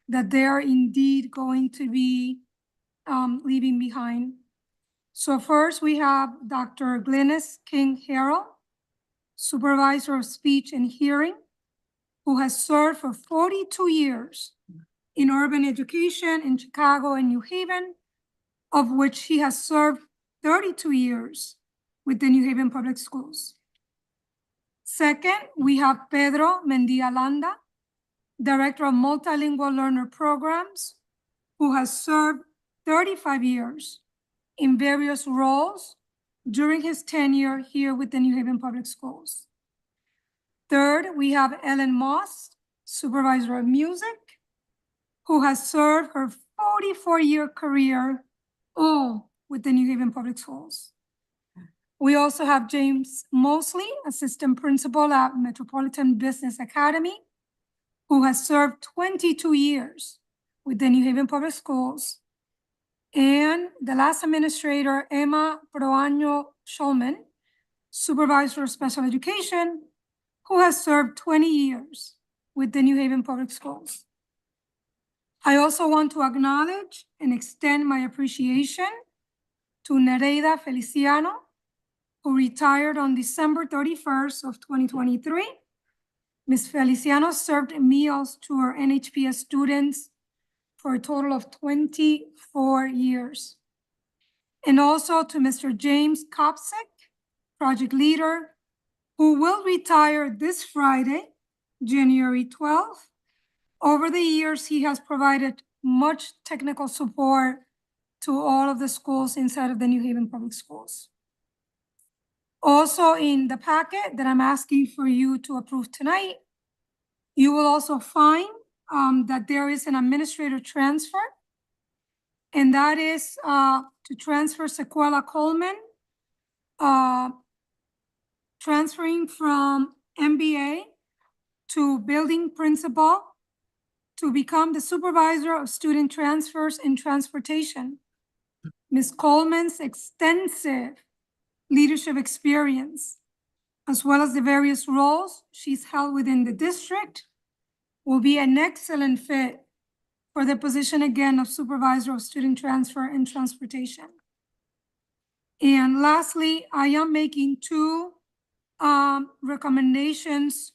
that they are indeed going to be leaving behind. So first we have Dr. Glynis King Harrell, Supervisor of Speech and Hearing, who has served for 42 years in urban education in Chicago and New Haven, of which he has served 32 years with the New Haven Public Schools. Second, we have Pedro Mendia Landa, Director of Multilingual Learner Programs, who has served 35 years in various roles during his tenure here with the New Haven Public Schools. Third, we have Ellen Moss, Supervisor of Music, who has served her 44-year career all with the New Haven Public Schools. We also have James Mosley, Assistant Principal at Metropolitan Business Academy, who has served 22 years with the New Haven Public Schools. And the last administrator, Emma Proaño Schulman, Supervisor of Special Education, who has served 20 years with the New Haven Public Schools. I also want to acknowledge and extend my appreciation to Nereida Feliciano, who retired on December 31st of 2023. Ms. Feliciano served meals to her NHPS students for a total of 24 years. And also to Mr. James Kopsik, project leader, who will retire this Friday, January 12th. Over the years, he has provided much technical support to all of the schools inside of the New Haven Public Schools. Also in the packet that I'm asking for you to approve tonight, you will also find that there is an administrator transfer, and that is to transfer Sequela Coleman, transferring from MBA to building principal to become the supervisor of student transfers and transportation. Ms. Coleman's extensive leadership experience, as well as the various roles she's held within the district, will be an excellent fit for the position again of supervisor of student transfer and transportation. And lastly, I am making 2 recommendations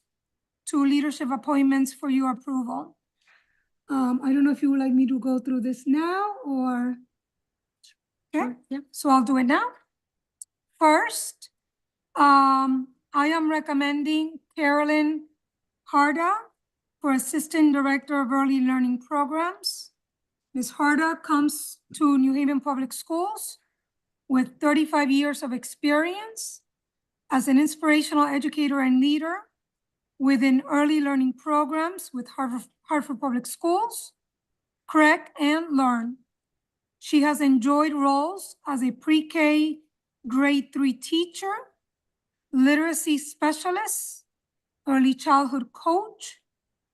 to leadership appointments for your approval. I don't know if you would like me to go through this now or, okay, Sure, yeah. So I'll do it now. First, I am recommending Carolyn Harda for Assistant Director of Early Learning Programs. Ms. Harda comes to New Haven Public Schools with 35 years of experience as an inspirational educator and leader within early learning programs with Hartford Public Schools, Correct and Learn. She has enjoyed roles as a pre-K grade 3 teacher, literacy specialist, early childhood coach,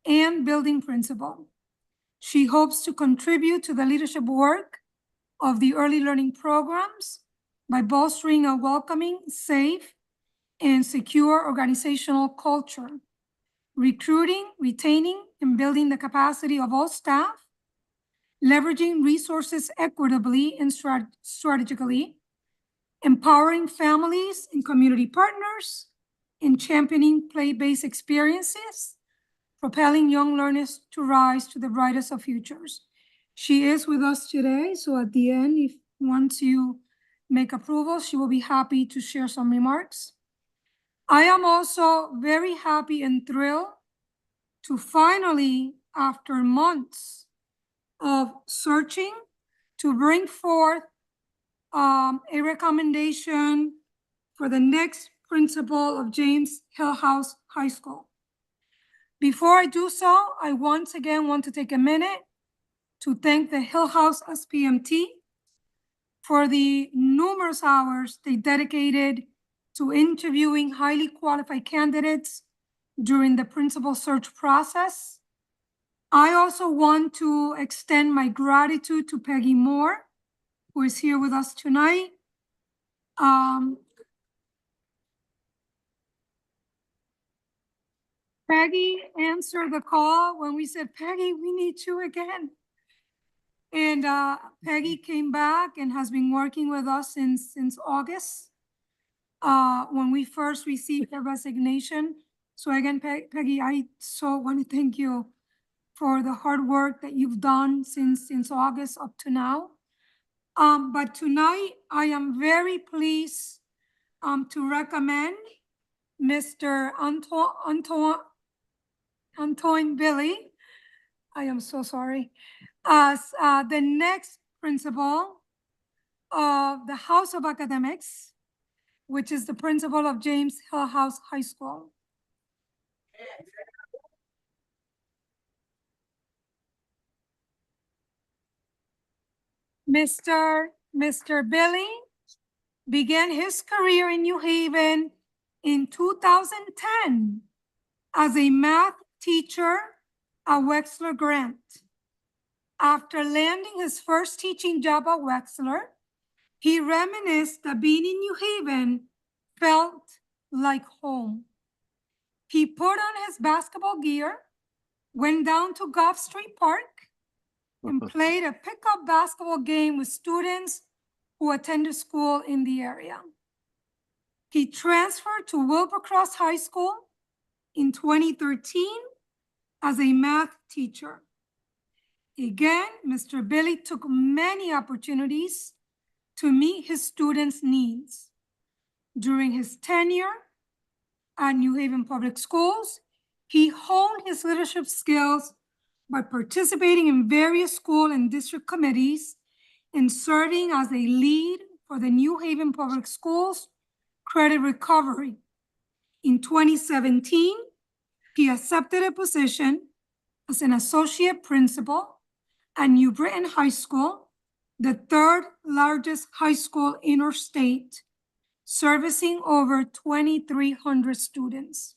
and building principal. She hopes to contribute to the leadership work of the early learning programs by bolstering a welcoming, safe, and secure organizational culture, recruiting, retaining, and building the capacity of all staff, leveraging resources equitably and strategically, empowering families and community partners, and championing play-based experiences, propelling young learners to rise to the brightest of futures. She is with us today, so at the end, if once you make approval, she will be happy to share some remarks. I am also very happy and thrilled to finally, after months of searching, to bring forth a recommendation for the next principal of James Hillhouse High School. Before I do so, I once again want to take a minute to thank the Hillhouse SPMT for the numerous hours they dedicated to interviewing highly qualified candidates during the principal search process. I also want to extend my gratitude to Peggy Moore, who is here with us tonight. Peggy answered the call when we said, Peggy, we need you again. And Peggy came back and has been working with us since August, when we first received her resignation. So again, Peggy, I so want to thank you for the hard work that you've done since August up to now. But tonight, I am very pleased to recommend Mr. Antoine Billy, I am so sorry, as the next principal of the House of Academics, which is the principal of James Hillhouse High School. Mr. Billy began his career in New Haven in 2010 as a math teacher at Wexler Grant. After landing his first teaching job at Wexler, he reminisced that being in New Haven felt like home. He put on his basketball gear, went down to Gulf Street Park, and played a pickup basketball game with students who attended school in the area. He transferred to Wilbercross High School in 2013 as a math teacher. Again, Mr. Billy took many opportunities to meet his students' needs. During his tenure at New Haven Public Schools, he honed his leadership skills by participating in various school and district committees and serving as a lead for the New Haven Public Schools credit recovery. In 2017, he accepted a position as an associate principal at New Britain High School, the third largest high school in our state, servicing over 2,300 students.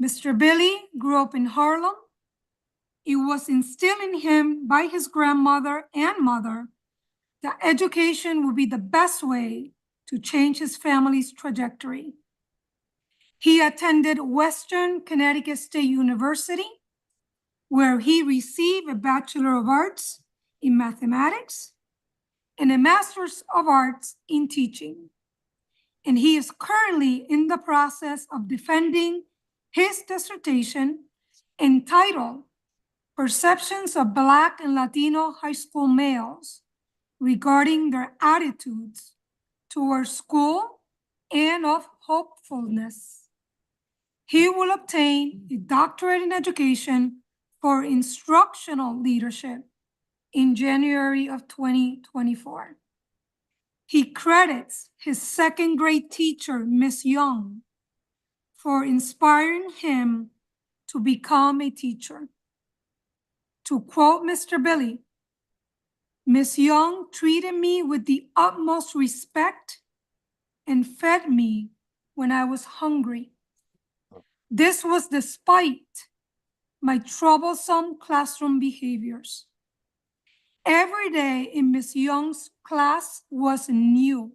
Mr. Billy grew up in Harlem. It was instilled in him by his grandmother and mother that education would be the best way to change his family's trajectory. He attended Western Connecticut State University, where he received a Bachelor of Arts in Mathematics and a Master's of Arts in Teaching. And he is currently in the process of defending his dissertation entitled Perceptions of Black and Latino High School Males Regarding Their Attitudes Towards School and of Hopefulness. He will obtain a doctorate in education for instructional leadership in January of 2024. He credits his second grade teacher, Miss Young, for inspiring him to become a teacher. To quote Mr. Billy, Miss Young treated me with the utmost respect and fed me when I was hungry. This was despite my troublesome classroom behaviors. Every day in Miss Young's class was new,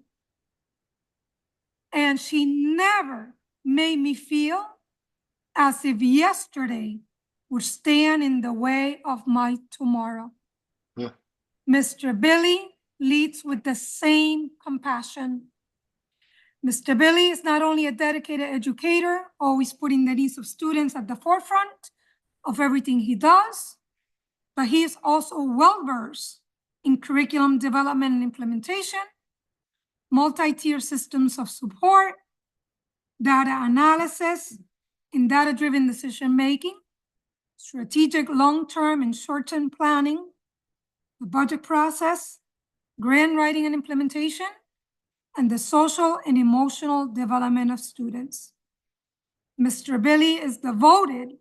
and she never made me feel as if yesterday would stand in the way of my tomorrow. Yeah. Mr. Billy leads with the same compassion. Mr. Billy is not only a dedicated educator, always putting the needs of students at the forefront of everything he does, but he is also well-versed in curriculum development and implementation, multi-tier systems of support, data analysis, and data-driven decision-making, strategic long-term and short-term planning, the budget process, grant writing and implementation, and the social and emotional development of students. Mr. Billy is devoted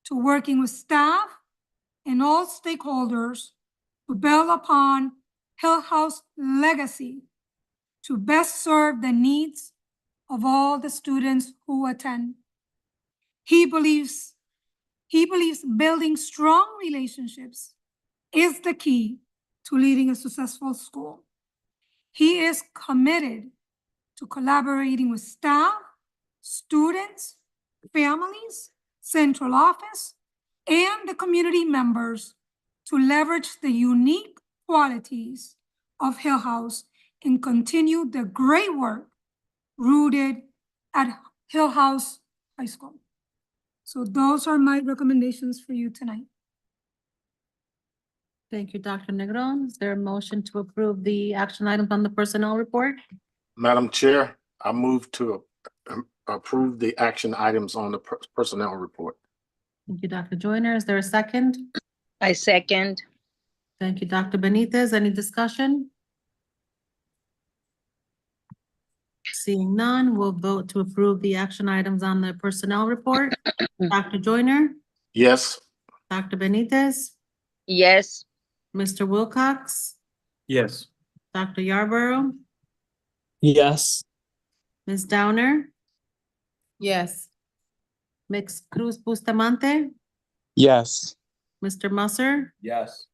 to working with staff and all stakeholders to build upon Hill House legacy to best serve the needs of all the students who attend. He believes building strong relationships is the key to leading a successful school. He is committed to collaborating with staff, students, families, central office, and the community members to leverage the unique qualities of Hill House and continue the great work rooted at Hill House High School. So those are my recommendations for you tonight. Thank you, Dr. Negron. Is there a motion to approve the action items on the personnel report? Madam Chair, I move to approve the action items on the personnel report. Thank you, Dr. Joyner. Is there a second? I second. Thank you, Dr. Benitez. Any discussion? Seeing none, we'll vote to approve the action items on the personnel report. Dr. Joyner, Yes. Dr. Benitez, Yes. Mr. Wilcox, Yes. Dr. Yarborough, Yes. Ms. Downer, Yes. Ms. Cruz Bustamante, Yes. Mr. Musser, Yes.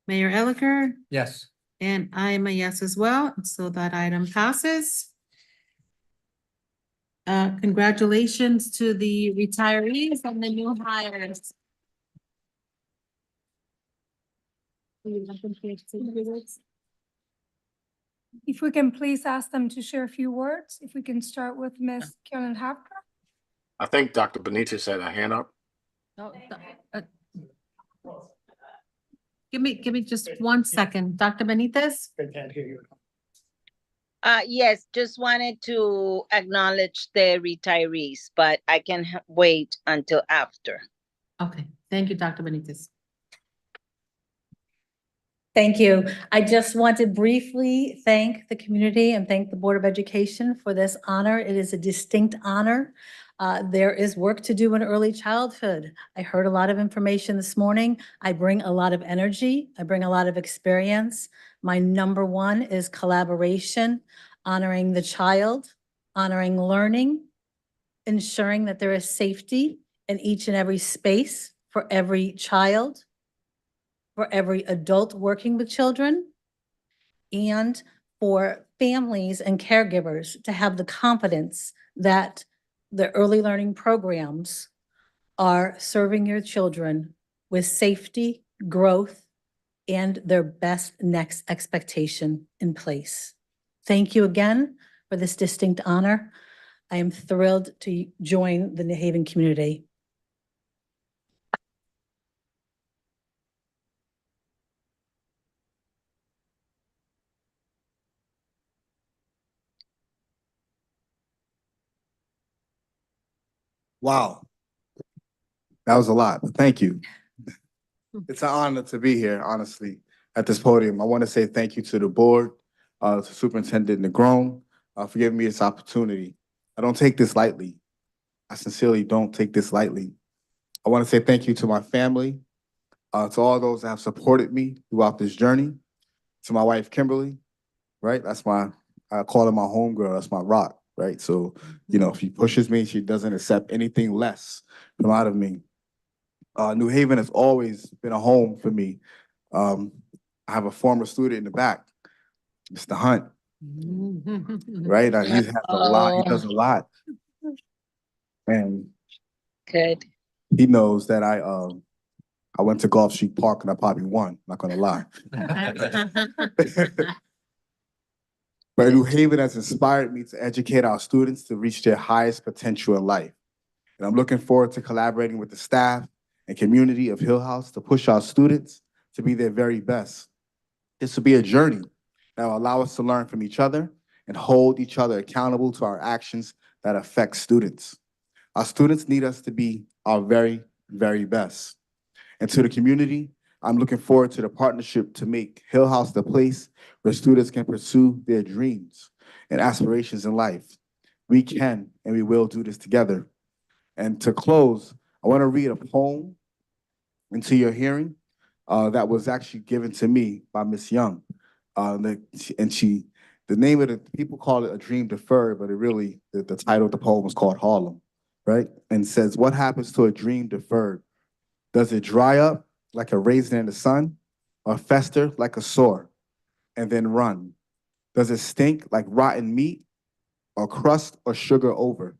Mayor Elicker, Yes. and I am a yes as well, so that item passes. Congratulations to the retirees and the new hires. If we can please ask them to share a few words, if we can start with Ms. Carolyn Hapker. I think Dr. Benitez had a hand up. Give me just 1 second. Dr. Benitez? They can't hear you. Yes, just wanted to acknowledge the retirees, but I can wait until after. Okay, thank you, Dr. Benitez. Thank you. I just want to briefly thank the community and thank the Board of Education for this honor. It is a distinct honor. There is work to do in early childhood. I heard a lot of information this morning. I bring a lot of energy. I bring a lot of experience. My number one is collaboration, honoring the child, honoring learning, ensuring that there is safety in each and every space for every child, for every adult working with children, and for families and caregivers to have the confidence that the early learning programs are serving your children with safety, growth, and their best next expectation in place. Thank you again for this distinct honor. I am thrilled to join the New Haven community. Wow. That was a lot, but thank you. It's an honor to be here, honestly. at this podium. I want to say thank you to the board, to Superintendent Negron, for giving me this opportunity. I don't take this lightly. I sincerely don't take this lightly. I want to say thank you to my family, to all those that have supported me throughout this journey, to my wife, Kimberly, right? That's I call her my homegirl. That's my rock, right? So, you know, she pushes me. She doesn't accept anything less from out of me. New Haven has always been a home for me. I have a former student in the back, Mr. Hunt, right? He has a lot. He does a lot. And Good. he knows that I went to Gulf Street Park and I probably won, not gonna lie. But New Haven has inspired me to educate our students to reach their highest potential in life. And I'm looking forward to collaborating with the staff and community of Hill House to push our students to be their very best. This will be a journey that will allow us to learn from each other and hold each other accountable to our actions that affect students. Our students need us to be our very, very best. And to the community, I'm looking forward to the partnership to make Hill House the place where students can pursue their dreams and aspirations in life. We can and we will do this together. And to close, I want to read a poem into your hearing that was actually given to me by Miss Young. The name of the people call it A Dream Deferred, but it really, the title of the poem is called Harlem, right? And says, what happens to a dream deferred? Does it dry up like a raisin in the sun, or fester like a sore and then run? Does it stink like rotten meat, or crust or sugar over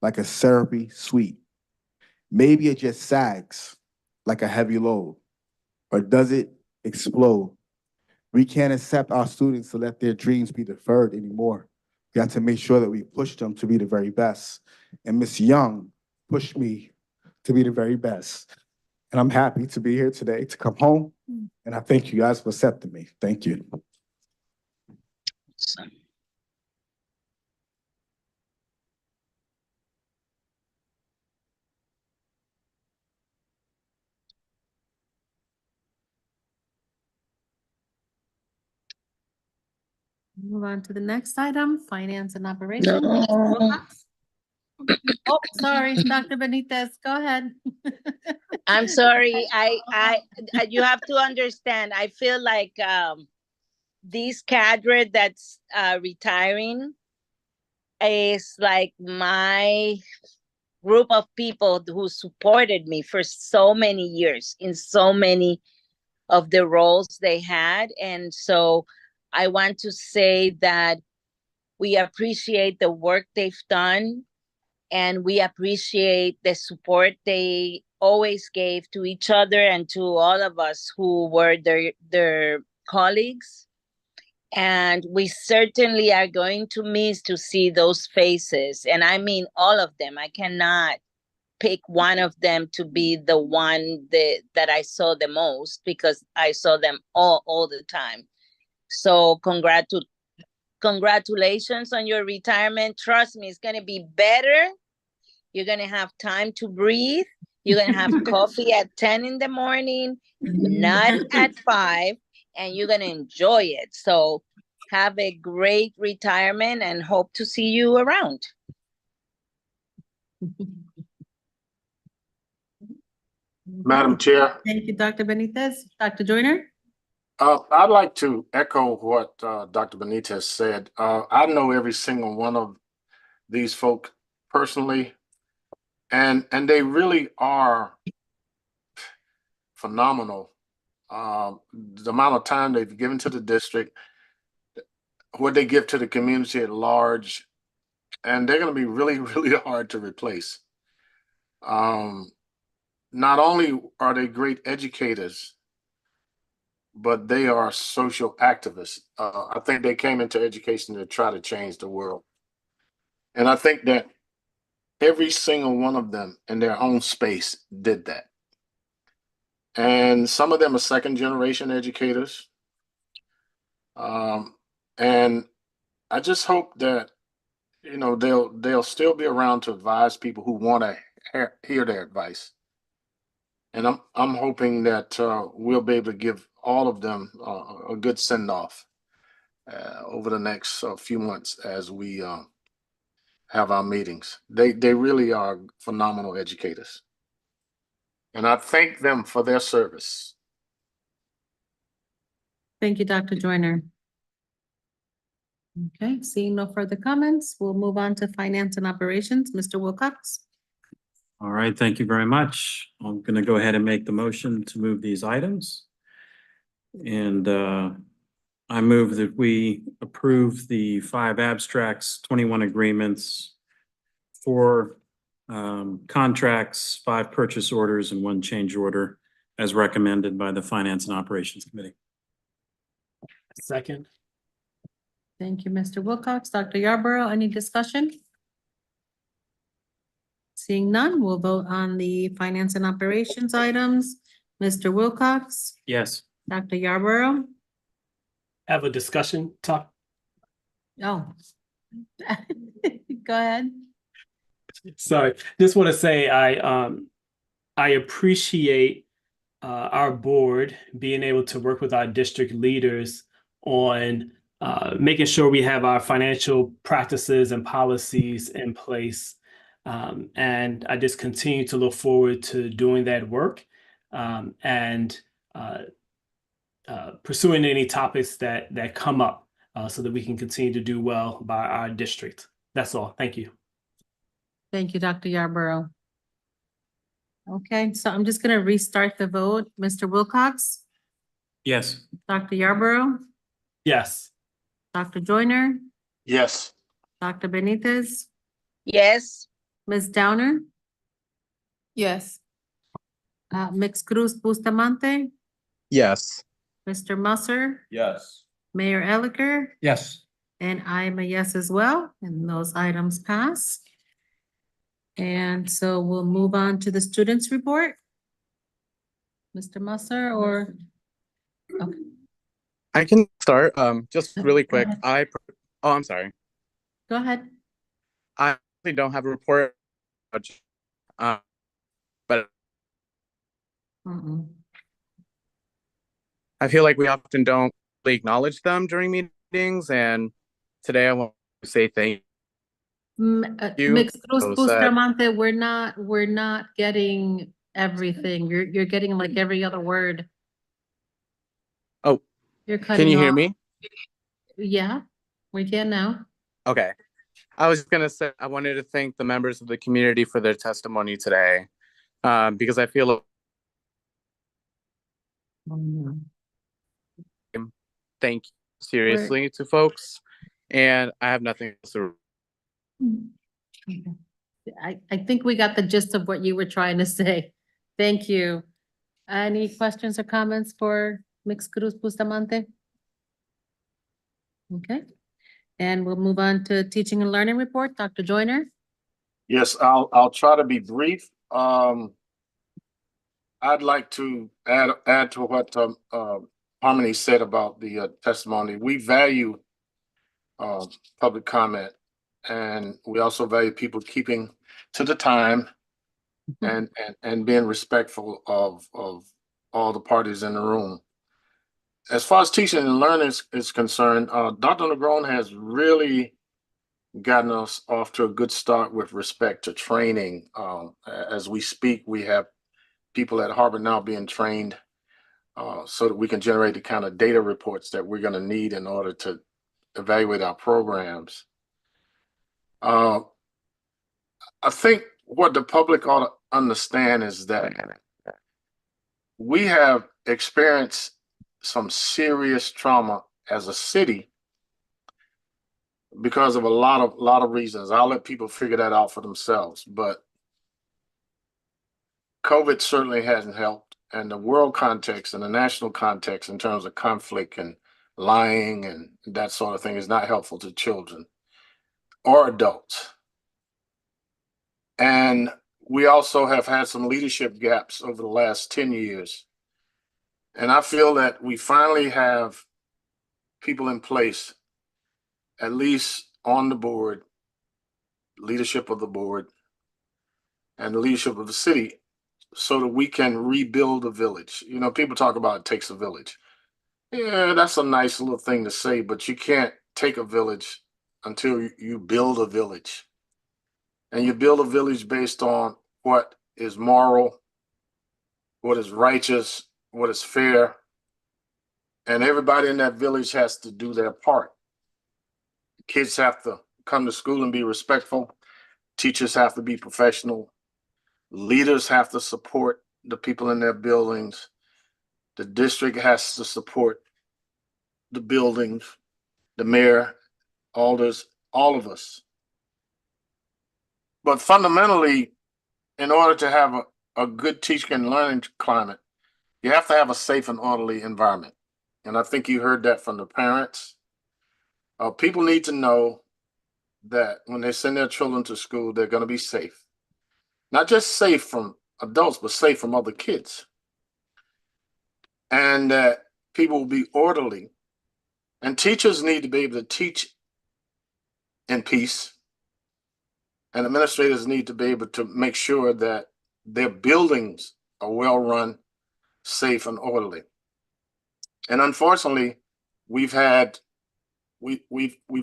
like a syrupy sweet? Maybe it just sags like a heavy load, or does it explode? We can't accept our students to let their dreams be deferred anymore. We have to make sure that we push them to be the very best. And Miss Young pushed me to be the very best. And I'm happy to be here today to come home. And I thank you guys for accepting me. Thank you. Move on to the next item, finance and operations. No. Oh, sorry, Dr. Benitez, go ahead. I'm sorry. You have to understand. I feel like this cadre that's retiring is like my group of people who supported me for so many years in so many of the roles they had. And so I want to say that we appreciate the work they've done, and we appreciate the support they always gave to each other and to all of us who were their colleagues. And we certainly are going to miss to see those faces. And I mean all of them. I cannot pick one of them to be the one that I saw the most, because I saw them all the time. So congratulations on your retirement. Trust me, it's going to be better. You're going to have time to breathe. You're going to have coffee at 10 in the morning, not at 5, and you're going to enjoy it. So have a great retirement and hope to see you around. Madam Chair. Thank you, Dr. Benitez. Dr. Joyner? I'd like to echo what Dr. Benitez said. I know every single one of these folk personally, and they really are phenomenal. The amount of time they've given to the district, what they give to the community at large, and they're going to be really, really hard to replace. Not only are they great educators, but they are social activists. I think they came into education to try to change the world. And I think that every single one of them in their own space did that. And some of them are second generation educators. And I just hope that, you know, they'll still be around to advise people who want to hear their advice. And I'm hoping that we'll be able to give all of them a good send-off over the next few months as we have our meetings. They really are phenomenal educators. And I thank them for their service. Thank you, Dr. Joyner. Okay, seeing no further comments, we'll move on to finance and operations. Mr. Wilcox? All right, thank you very much. I'm going to go ahead and make the motion to move these items. And I move that we approve the 5 abstracts, 21 agreements, 4 contracts, 5 purchase orders, and 1 change order as recommended by the Finance and Operations Committee. Second. Thank you, Mr. Wilcox. Dr. Yarborough, any discussion? Seeing none, we'll vote on the finance and operations items. Mr. Wilcox? Yes. Dr. Yarborough? Have a discussion, talk. Oh. Go ahead. Sorry, just want to say I appreciate our board being able to work with our district leaders on making sure we have our financial practices and policies in place. And I just continue to look forward to doing that work and pursuing any topics that come up so that we can continue to do well by our district. That's all. Thank you. Thank you, Dr. Yarborough. Okay, so I'm just gonna restart the vote. Mr. Wilcox? Yes. Dr. Yarborough? Yes. Dr. Joyner? Yes. Dr. Benitez? Yes. Ms. Downer? Yes. Ms. Cruz Bustamante? Yes. Mr. Musser? Yes. Mayor Elicker? Yes. And I'm a yes as well, and those items pass. And so we'll move on to the students' report. Mr. Musser, or? Okay. I can start, just really Go quick. ahead. Oh, I'm sorry. Go ahead. I actually don't have a report. But I feel like we often don't really acknowledge them during meetings, and today I want to say thank you. Ms. Cruz So sad. Bustamante, we're not getting everything. You're getting like every other word. Oh, You're cutting can you hear off. me? Yeah, we can now. Okay. I was just gonna say, I wanted to thank the members of the community for their testimony today, because I feel thank you seriously to folks, and I have nothing else to. I think we got the gist of what you were trying to say. Thank you. Any questions or comments for Ms. Cruz Bustamante? Okay, and we'll move on to teaching and learning report. Dr. Joyner? Yes, I'll try to be brief. I'd like to add to what Harmony said about the testimony. We value public comment, and we also value people keeping to the time and being respectful of all the parties in the room. As far as teaching and learning is concerned, Dr. Negron has really gotten us off to a good start with respect to training. As we speak, we have people at Harvard now being trained so that we can generate the kind of data reports that we're going to need in order to evaluate our programs. I think what the public ought to understand is that we have experienced some serious trauma as a city because of a lot of reasons. I'll let people figure that out for themselves, but COVID certainly hasn't helped, and the world context and the national context in terms of conflict and lying and that sort of thing is not helpful to children or adults. And we also have had some leadership gaps over the last 10 years. And I feel that we finally have people in place, at least on the board, leadership of the board, and the leadership of the city, so that we can rebuild a village. You know, people talk about it takes a village. Yeah, that's a nice little thing to say, but you can't take a village until you build a village. And you build a village based on what is moral, what is righteous, what is fair. And everybody in that village has to do their part. Kids have to come to school and be respectful. Teachers have to be professional. Leaders have to support the people in their buildings. The district has to support the buildings, the mayor, alders, all of us. But fundamentally, in order to have a good teaching and learning climate, you have to have a safe and orderly environment. And I think you heard that from the parents. People need to know that when they send their children to school, they're going to be safe. Not just safe from adults, but safe from other kids. And that people will be orderly. And teachers need to be able to teach in peace. And administrators need to be able to make sure that their buildings are well run, safe, and orderly. And unfortunately, we've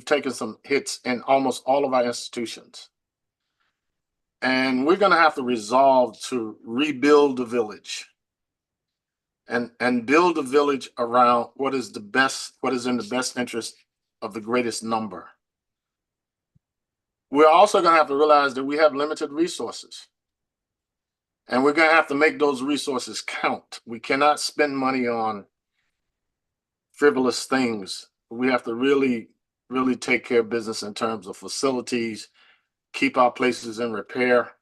taken some hits in almost all of our institutions. And we're going to have to resolve to rebuild the village and build a village around what is in the best interest of the greatest number. We're also going to have to realize that we have limited resources. And we're going to have to make those resources count. We cannot spend money on frivolous things. We have to really, really take care of business in terms of facilities, keep our places in repair.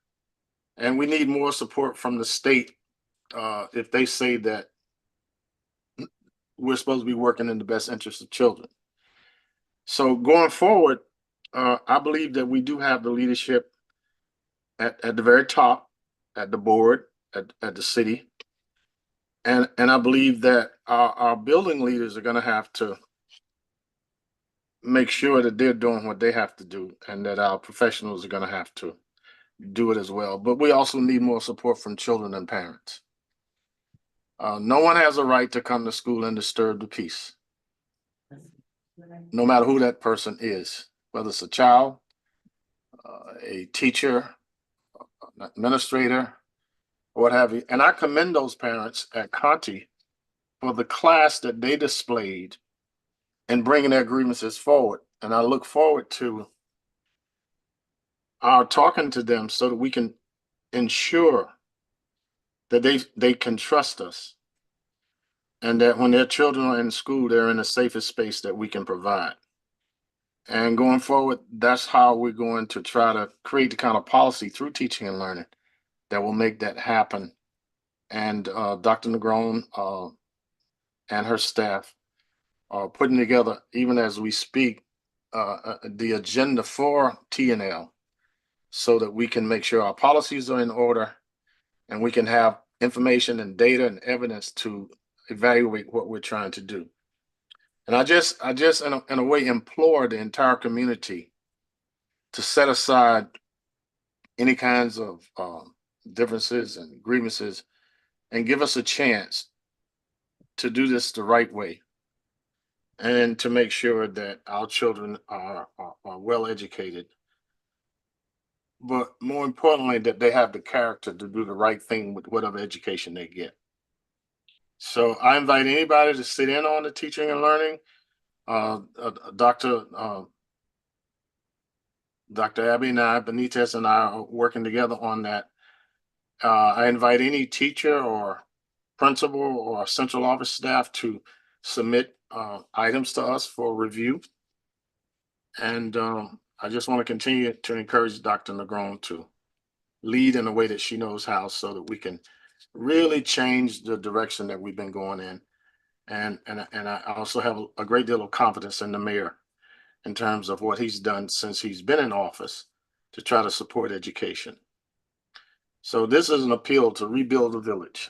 And we need more support from the state if they say that we're supposed to be working in the best interest of children. So going forward, I believe that we do have the leadership at the very top, at the board, at the city. And I believe that our building leaders are going to have to make sure that they're doing what they have to do and that our professionals are going to have to do it as well. But we also need more support from children and parents. No one has a right to come to school and disturb the peace, no matter who that person is, whether it's a child, a teacher, an administrator, or what have you. And I commend those parents at Conti for the class that they displayed in bringing their grievances forward. And I look forward to our talking to them so that we can ensure that they can trust us and that when their children are in school, they're in the safest space that we can provide. And going forward, that's how we're going to try to create the kind of policy through teaching and learning that will make that happen. And Dr. Negron and her staff are putting together, even as we speak, the agenda for TNL so that we can make sure our policies are in order and we can have information and data and evidence to evaluate what we're trying to do. And I just in a way implore the entire community to set aside any kinds of differences and grievances and give us a chance to do this the right way and to make sure that our children are well educated, but more importantly, that they have the character to do the right thing with whatever education they get. So I invite anybody to sit in on the teaching and learning. Dr. Abby and I, Benitez and I are working together on that. I invite any teacher or principal or central office staff to submit items to us for review. And I just want to continue to encourage Dr. Negron to lead in a way that she knows how so that we can really change the direction that we've been going in. And I also have a great deal of confidence in the mayor in terms of what he's done since he's been in office to try to support education. So this is an appeal to rebuild the village.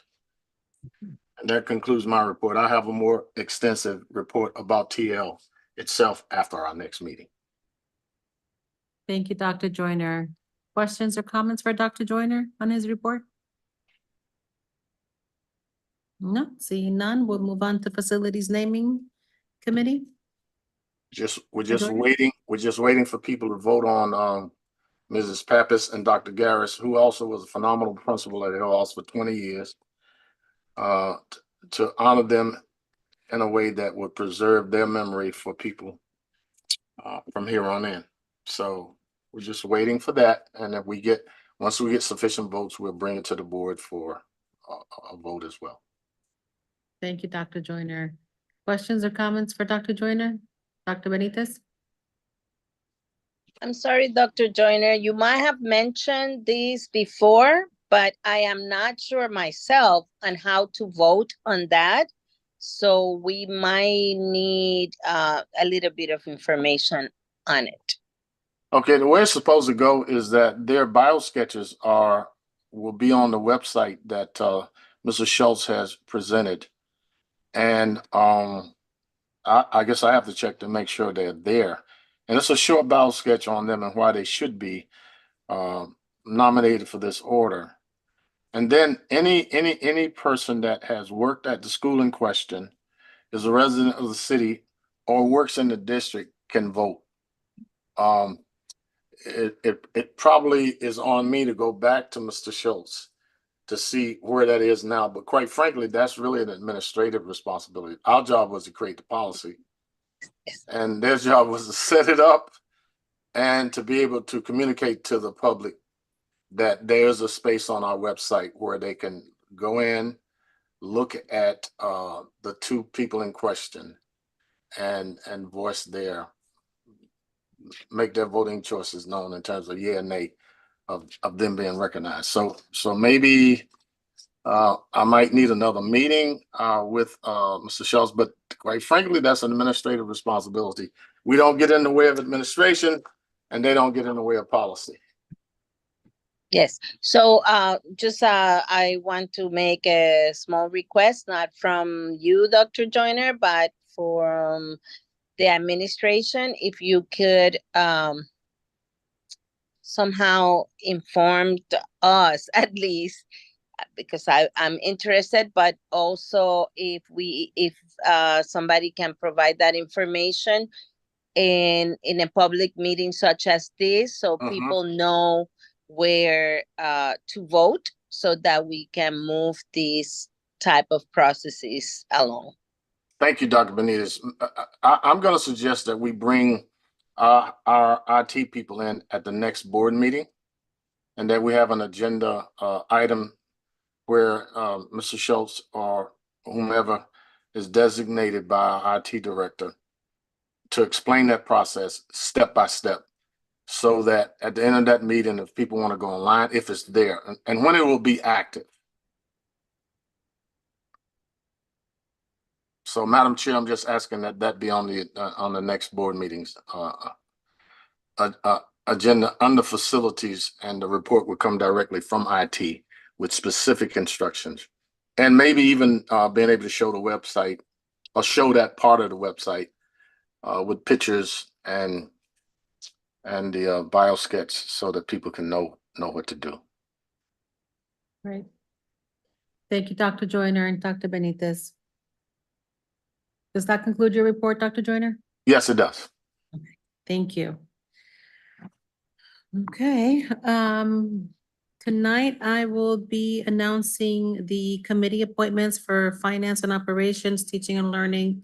And that concludes my report. I have a more extensive report about TL itself after our next meeting. Thank you, Dr. Joyner. Questions or comments for Dr. Joyner on his report? No, seeing none, we'll move on to Facilities Naming Committee. We're just Joyner? waiting for people to vote on, Mrs. Pappas and Dr. Garris, who also was a phenomenal principal at Hill House for 20 years. To honor them in a way that would preserve their memory for people from here on in. So we're just waiting for that. And if once we get sufficient votes, we'll bring it to the board for a vote as well. Thank you, Dr. Joyner. Questions or comments for Dr. Joyner? Dr. Benitez? I'm sorry, Dr. Joyner, you might have mentioned this before, but I am not sure myself on how to vote on that. So we might need a little bit of information on it. Okay, the way it's supposed to go is that their bio sketches will be on the website that Mr. Schultz has presented. And I guess I have to check to make sure they're there. And it's a short bio sketch on them and why they should be nominated for this order. And then any person that has worked at the school in question, is a resident of the city, or works in the district can vote. It probably is on me to go back to Mr. Schultz to see where that is now. But quite frankly, that's really an administrative responsibility. Our job was to create the policy, and their job was to set it up and to be able to communicate to the public that there's a space on our website where they can go in, look at the two people in question and voice make their voting choices known in terms of yeah and nay of them being recognized. So maybe I might need another meeting with Mr. Schultz, but quite frankly, that's an administrative responsibility. We don't get in the way of administration, and they don't get in the way of policy. Yes, so I want to make a small request, not from you, Dr. Joyner, but from the administration. If you could somehow inform us at least, because I'm interested, but also if somebody can provide that information in a public meeting such as this, so people know where to vote, so that we can move these type of processes along. Thank you, Dr. Benitez. I'm going to suggest that we bring our IT people in at the next board meeting, and that we have an agenda item where Mr. Schultz or whomever is designated by our IT director to explain that process step by step, so that at the end of that meeting, if people want to go online, if it's there, and when it will be active. So, Madam Chair, I'm just asking that be on the next board meetings agenda under facilities, and the report would come directly from IT with specific instructions, and maybe even being able to show the website or show that part of the website with pictures and the bio sketch, so that people can know what to do. Right. Thank you, Dr. Joyner and Dr. Benitez. Does that conclude your report, Dr. Joyner? Yes, it does. Thank you. Okay, tonight I will be announcing the committee appointments for finance and operations, teaching and learning,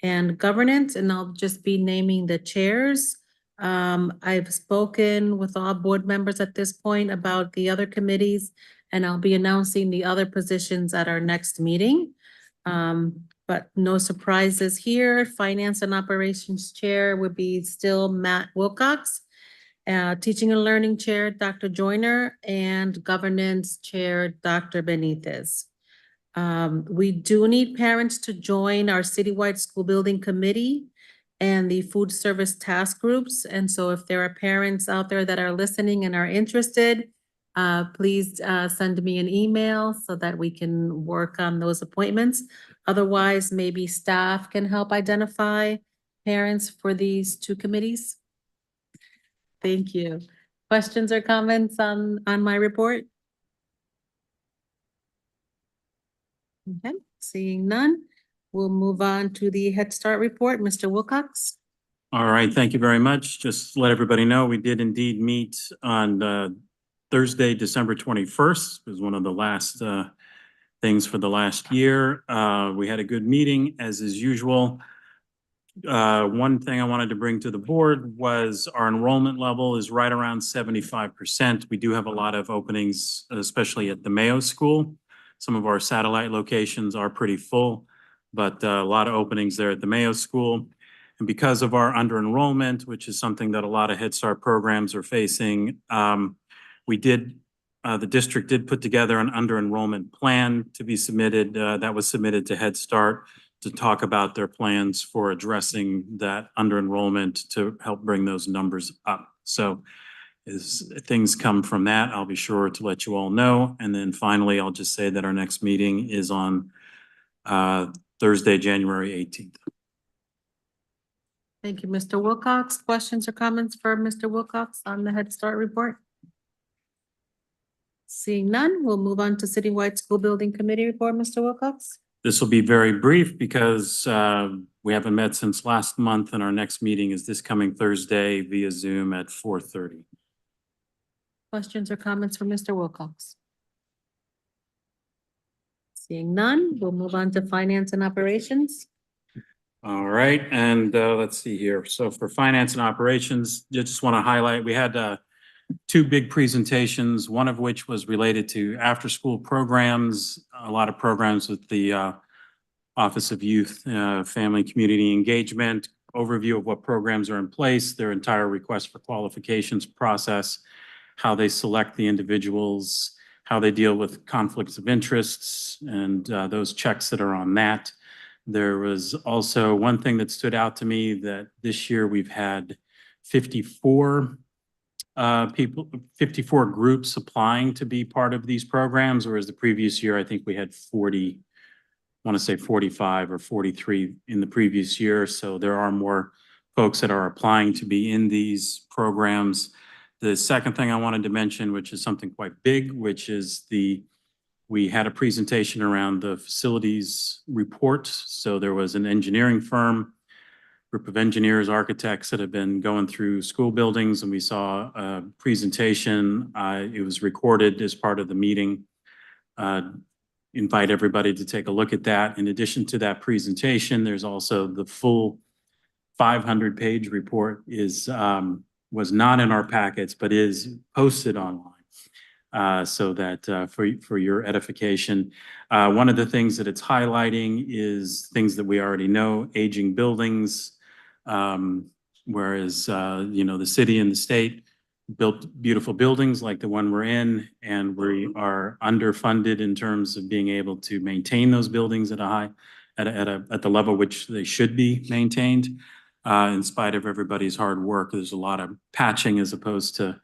and governance, and I'll just be naming the chairs. I've spoken with all board members at this point about the other committees, and I'll be announcing the other positions at our next meeting. But no surprises here. Finance and operations chair would be still Matt Wilcox. Teaching and learning chair, Dr. Joyner, and governance chair, Dr. Benitez. We do need parents to join our citywide school building committee and the food service task groups. And so if there are parents out there that are listening and are interested, please send me an email so that we can work on those appointments. Otherwise, maybe staff can help identify parents for these two committees. Thank you. Questions or comments on my report? Okay, Seeing none, we'll move on to the Head Start report. Mr. Wilcox? All right, thank you very much. Just to let everybody know, we did indeed meet on Thursday, December 21st. It was one of the last things for the last year. We had a good meeting, as is usual. One thing I wanted to bring to the board was our enrollment level is right around 75%. We do have a lot of openings, especially at the Mayo School. Some of our satellite locations are pretty full, but a lot of openings there at the Mayo School. And because of our under enrollment, which is something that a lot of Head Start programs are facing, the district did put together an under enrollment plan to be submitted. That was submitted to Head Start to talk about their plans for addressing that under enrollment to help bring those numbers up. So as things come from that, I'll be sure to let you all know. And then finally, I'll just say that our next meeting is on Thursday, January 18th. Thank you, Mr. Wilcox. Questions or comments for Mr. Wilcox on the Head Start report? Seeing none, we'll move on to Citywide School Building Committee report. Mr. Wilcox? This will be very brief because we haven't met since last month, and our next meeting is this coming Thursday via Zoom at 4:30. Questions or comments for Mr. Wilcox? Seeing none, we'll move on to Finance and Operations. All right, and let's see here. So for finance and operations, I just want to highlight, we had two big presentations, one of which was related to after-school programs, a lot of programs with the Office of Youth, Family, Community Engagement, overview of what programs are in place, their entire request for qualifications process, how they select the individuals, how they deal with conflicts of interests, and those checks that are on that. There was also one thing that stood out to me, that this year we've had 54 groups applying to be part of these programs, whereas the previous year, I think we had 40, I want to say 45 or 43 in the previous year. So there are more folks that are applying to be in these programs. The second thing I wanted to mention, which is something quite big, which is we had a presentation around the facilities report. So there was an engineering firm, group of engineers, architects that have been going through school buildings, and we saw a presentation. It was recorded as part of the meeting. Invite everybody to take a look at that. In addition to that presentation, there's also the full 500-page report was not in our packets, but is posted online. So that for your edification. One of the things that it's highlighting is things that we already know, aging buildings, whereas the city and the state built beautiful buildings like the one we're in, and we are underfunded in terms of being able to maintain those buildings at the level which they should be maintained. In spite of everybody's hard work, there's a lot of patching as opposed to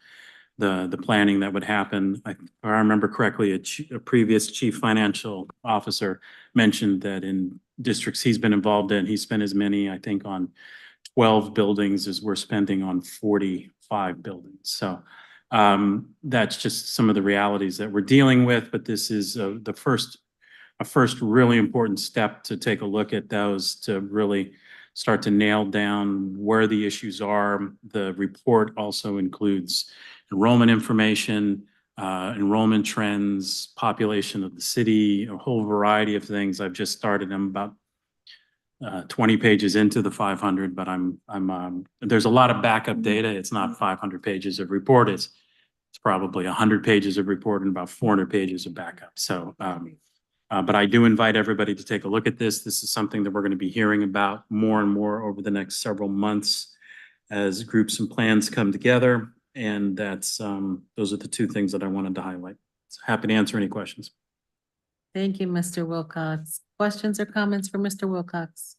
the planning that would happen. If I remember correctly, a previous chief financial officer mentioned that in districts he's been involved in, he spent as many, I think, on 12 buildings as we're spending on 45 buildings. So that's just some of the realities that we're dealing with, but this is a first really important step to take a look at those, to really start to nail down where the issues are. The report also includes enrollment information, enrollment trends, population of the city, a whole variety of things. I've just started. I'm about 20 pages into the 500, but there's a lot of backup data. It's not 500 pages of report. It's probably 100 pages of report and about 400 pages of backup. So, but I do invite everybody to take a look at this. This is something that we're going to be hearing about more and more over the next several months as groups and plans come together. And that's those are the two things that I wanted to highlight. So happy to answer any questions. Thank you, Mr. Wilcox. Questions or comments for Mr. Wilcox?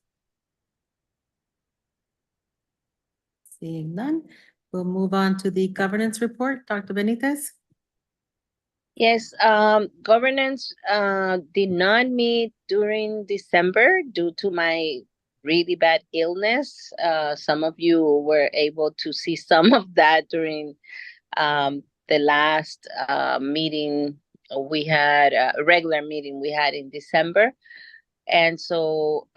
Seeing none, we'll move on to the governance report. Dr. Benitez? Yes, governance did not meet during December due to my really bad illness. Some of you were able to see some of that during the last meeting we had, a regular meeting we had in December. And so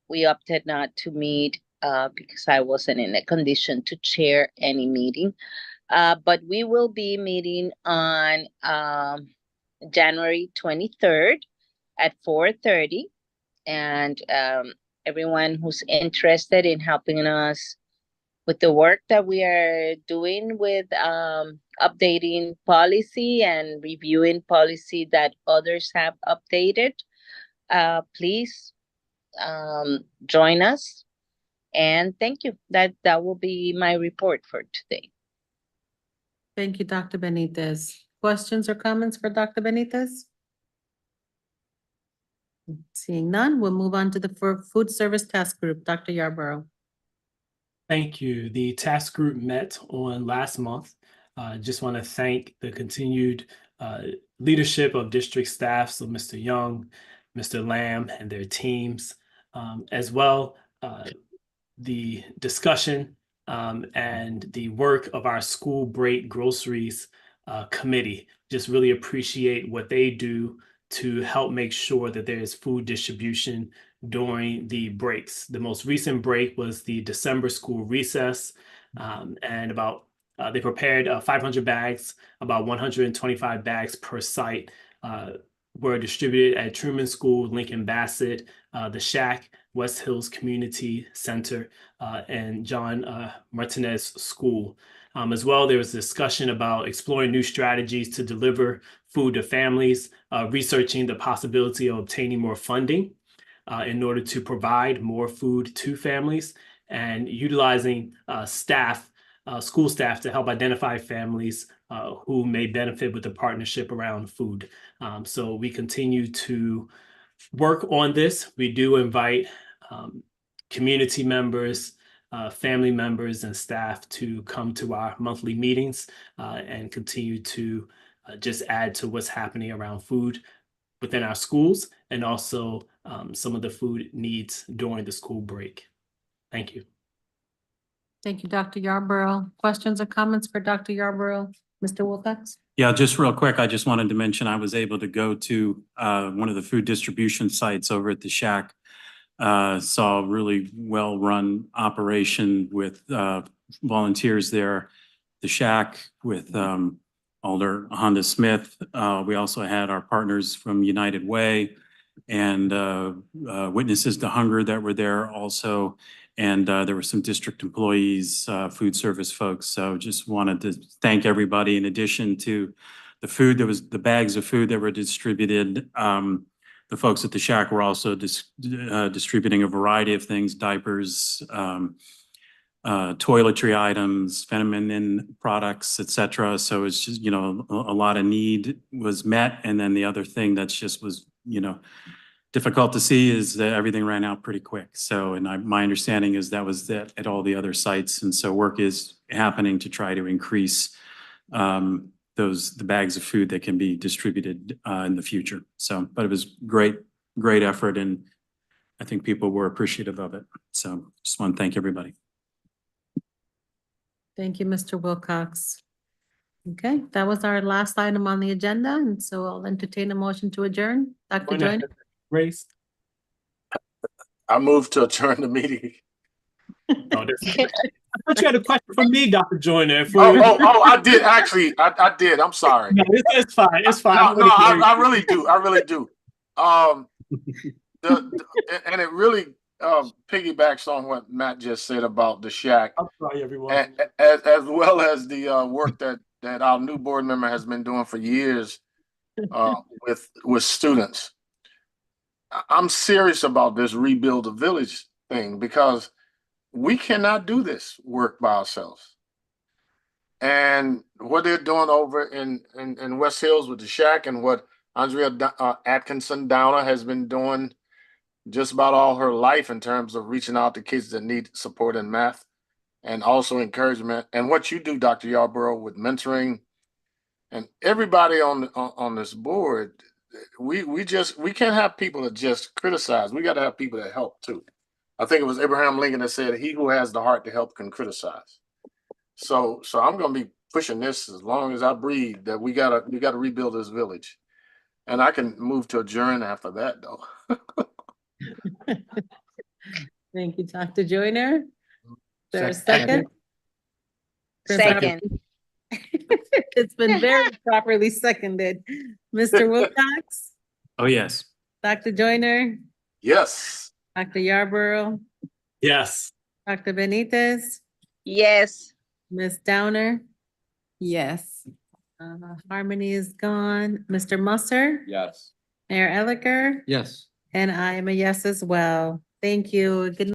we opted not to meet because I wasn't in a condition to chair any meeting. But we will be meeting on January 23rd at 4:30. And everyone who's interested in helping us with the work that we are doing with updating policy and reviewing policy that others have updated, please join us. And thank you. That will be my report for today. Thank you, Dr. Benitez. Questions or comments for Dr. Benitez? Seeing none, we'll move on to the Food Service Task Group. Dr. Yarborough. Thank you. The task group met on last month. Just want to thank the continued leadership of district staff, so Mr. Young, Mr. Lamb, and their teams, as well the discussion and the work of our school break groceries committee. Just really appreciate what they do to help make sure that there is food distribution during the breaks. The most recent break was the December school recess, and about they prepared 500 bags, about 125 bags per site were distributed at Truman School, Lincoln Bassett, the Shack, West Hills Community Center, and John Martinez School. As well, there was discussion about exploring new strategies to deliver food to families, researching the possibility of obtaining more funding in order to provide more food to families, and utilizing school staff to help identify families who may benefit with the partnership around food. So we continue to work on this. We do invite community members, family members, and staff to come to our monthly meetings and continue to just add to what's happening around food within our schools, and also some of the food needs during the school break. Thank you. Thank you, Dr. Yarborough. Questions or comments for Dr. Yarborough? Mr. Wilcox? Yeah, just real quick, I just wanted to mention I was able to go to one of the food distribution sites over at the Shack. Saw a really well-run operation with volunteers there. The Shack with Alder Honda Smith. We also had our partners from United Way and Witnesses to Hunger that were there also. And there were some district employees, food service folks. So just wanted to thank everybody. In addition to the food, there was the bags of food that were distributed. The folks at the Shack were also distributing a variety of things, diapers, toiletry items, feminine products, et cetera. So it's just, a lot of need was met. And then the other thing that's just was, difficult to see is that everything ran out pretty quick. So, and my understanding is that was that at all the other sites. And so work is happening to try to increase the bags of food that can be distributed in the future. So, but it was great effort. And I think people were appreciative of it. So just want to thank everybody. Thank you, Mr. Wilcox. Okay, that was our last item on the agenda. And so I'll entertain a motion to adjourn. Dr. Joyner? Grace? I move to adjourn the meeting. I thought you had a question for me, Dr. Joyner. I did actually. I did. I'm sorry. No, it's fine. It's fine. No, I really do. I really do. And it really piggybacks on what Matt just said about the Shack. I'm sorry, everyone. As well as the work that our new board member has been doing for years with students. I'm serious about this rebuild the village thing because we cannot do this work by ourselves. And what they're doing over in West Hills with the Shack and what Andrea Atkinson Downer has been doing just about all her life in terms of reaching out to kids that need support in math and also encouragement. And what you do, Dr. Yarborough, with mentoring and everybody on this board, we can't have people that just criticize. We got to have people that help too. I think it was Abraham Lincoln that said, "He who has the heart to help can criticize." So I'm going to be pushing this as long as I breathe. That we gotta rebuild this village, And I can move to adjourn after that, though. Thank you, Dr. Joyner. Is there a Second. second? Second. It's been very properly seconded. Mr. Wilcox, Oh, yes. Dr. Joyner, Yes. Dr. Yarborough, Yes. Dr. Benitez, Yes. Ms. Downer, Yes. Harmony is gone. Mr. Musser, Yes. Mayor Elicker, Yes. and I am a yes as well. Thank you. Good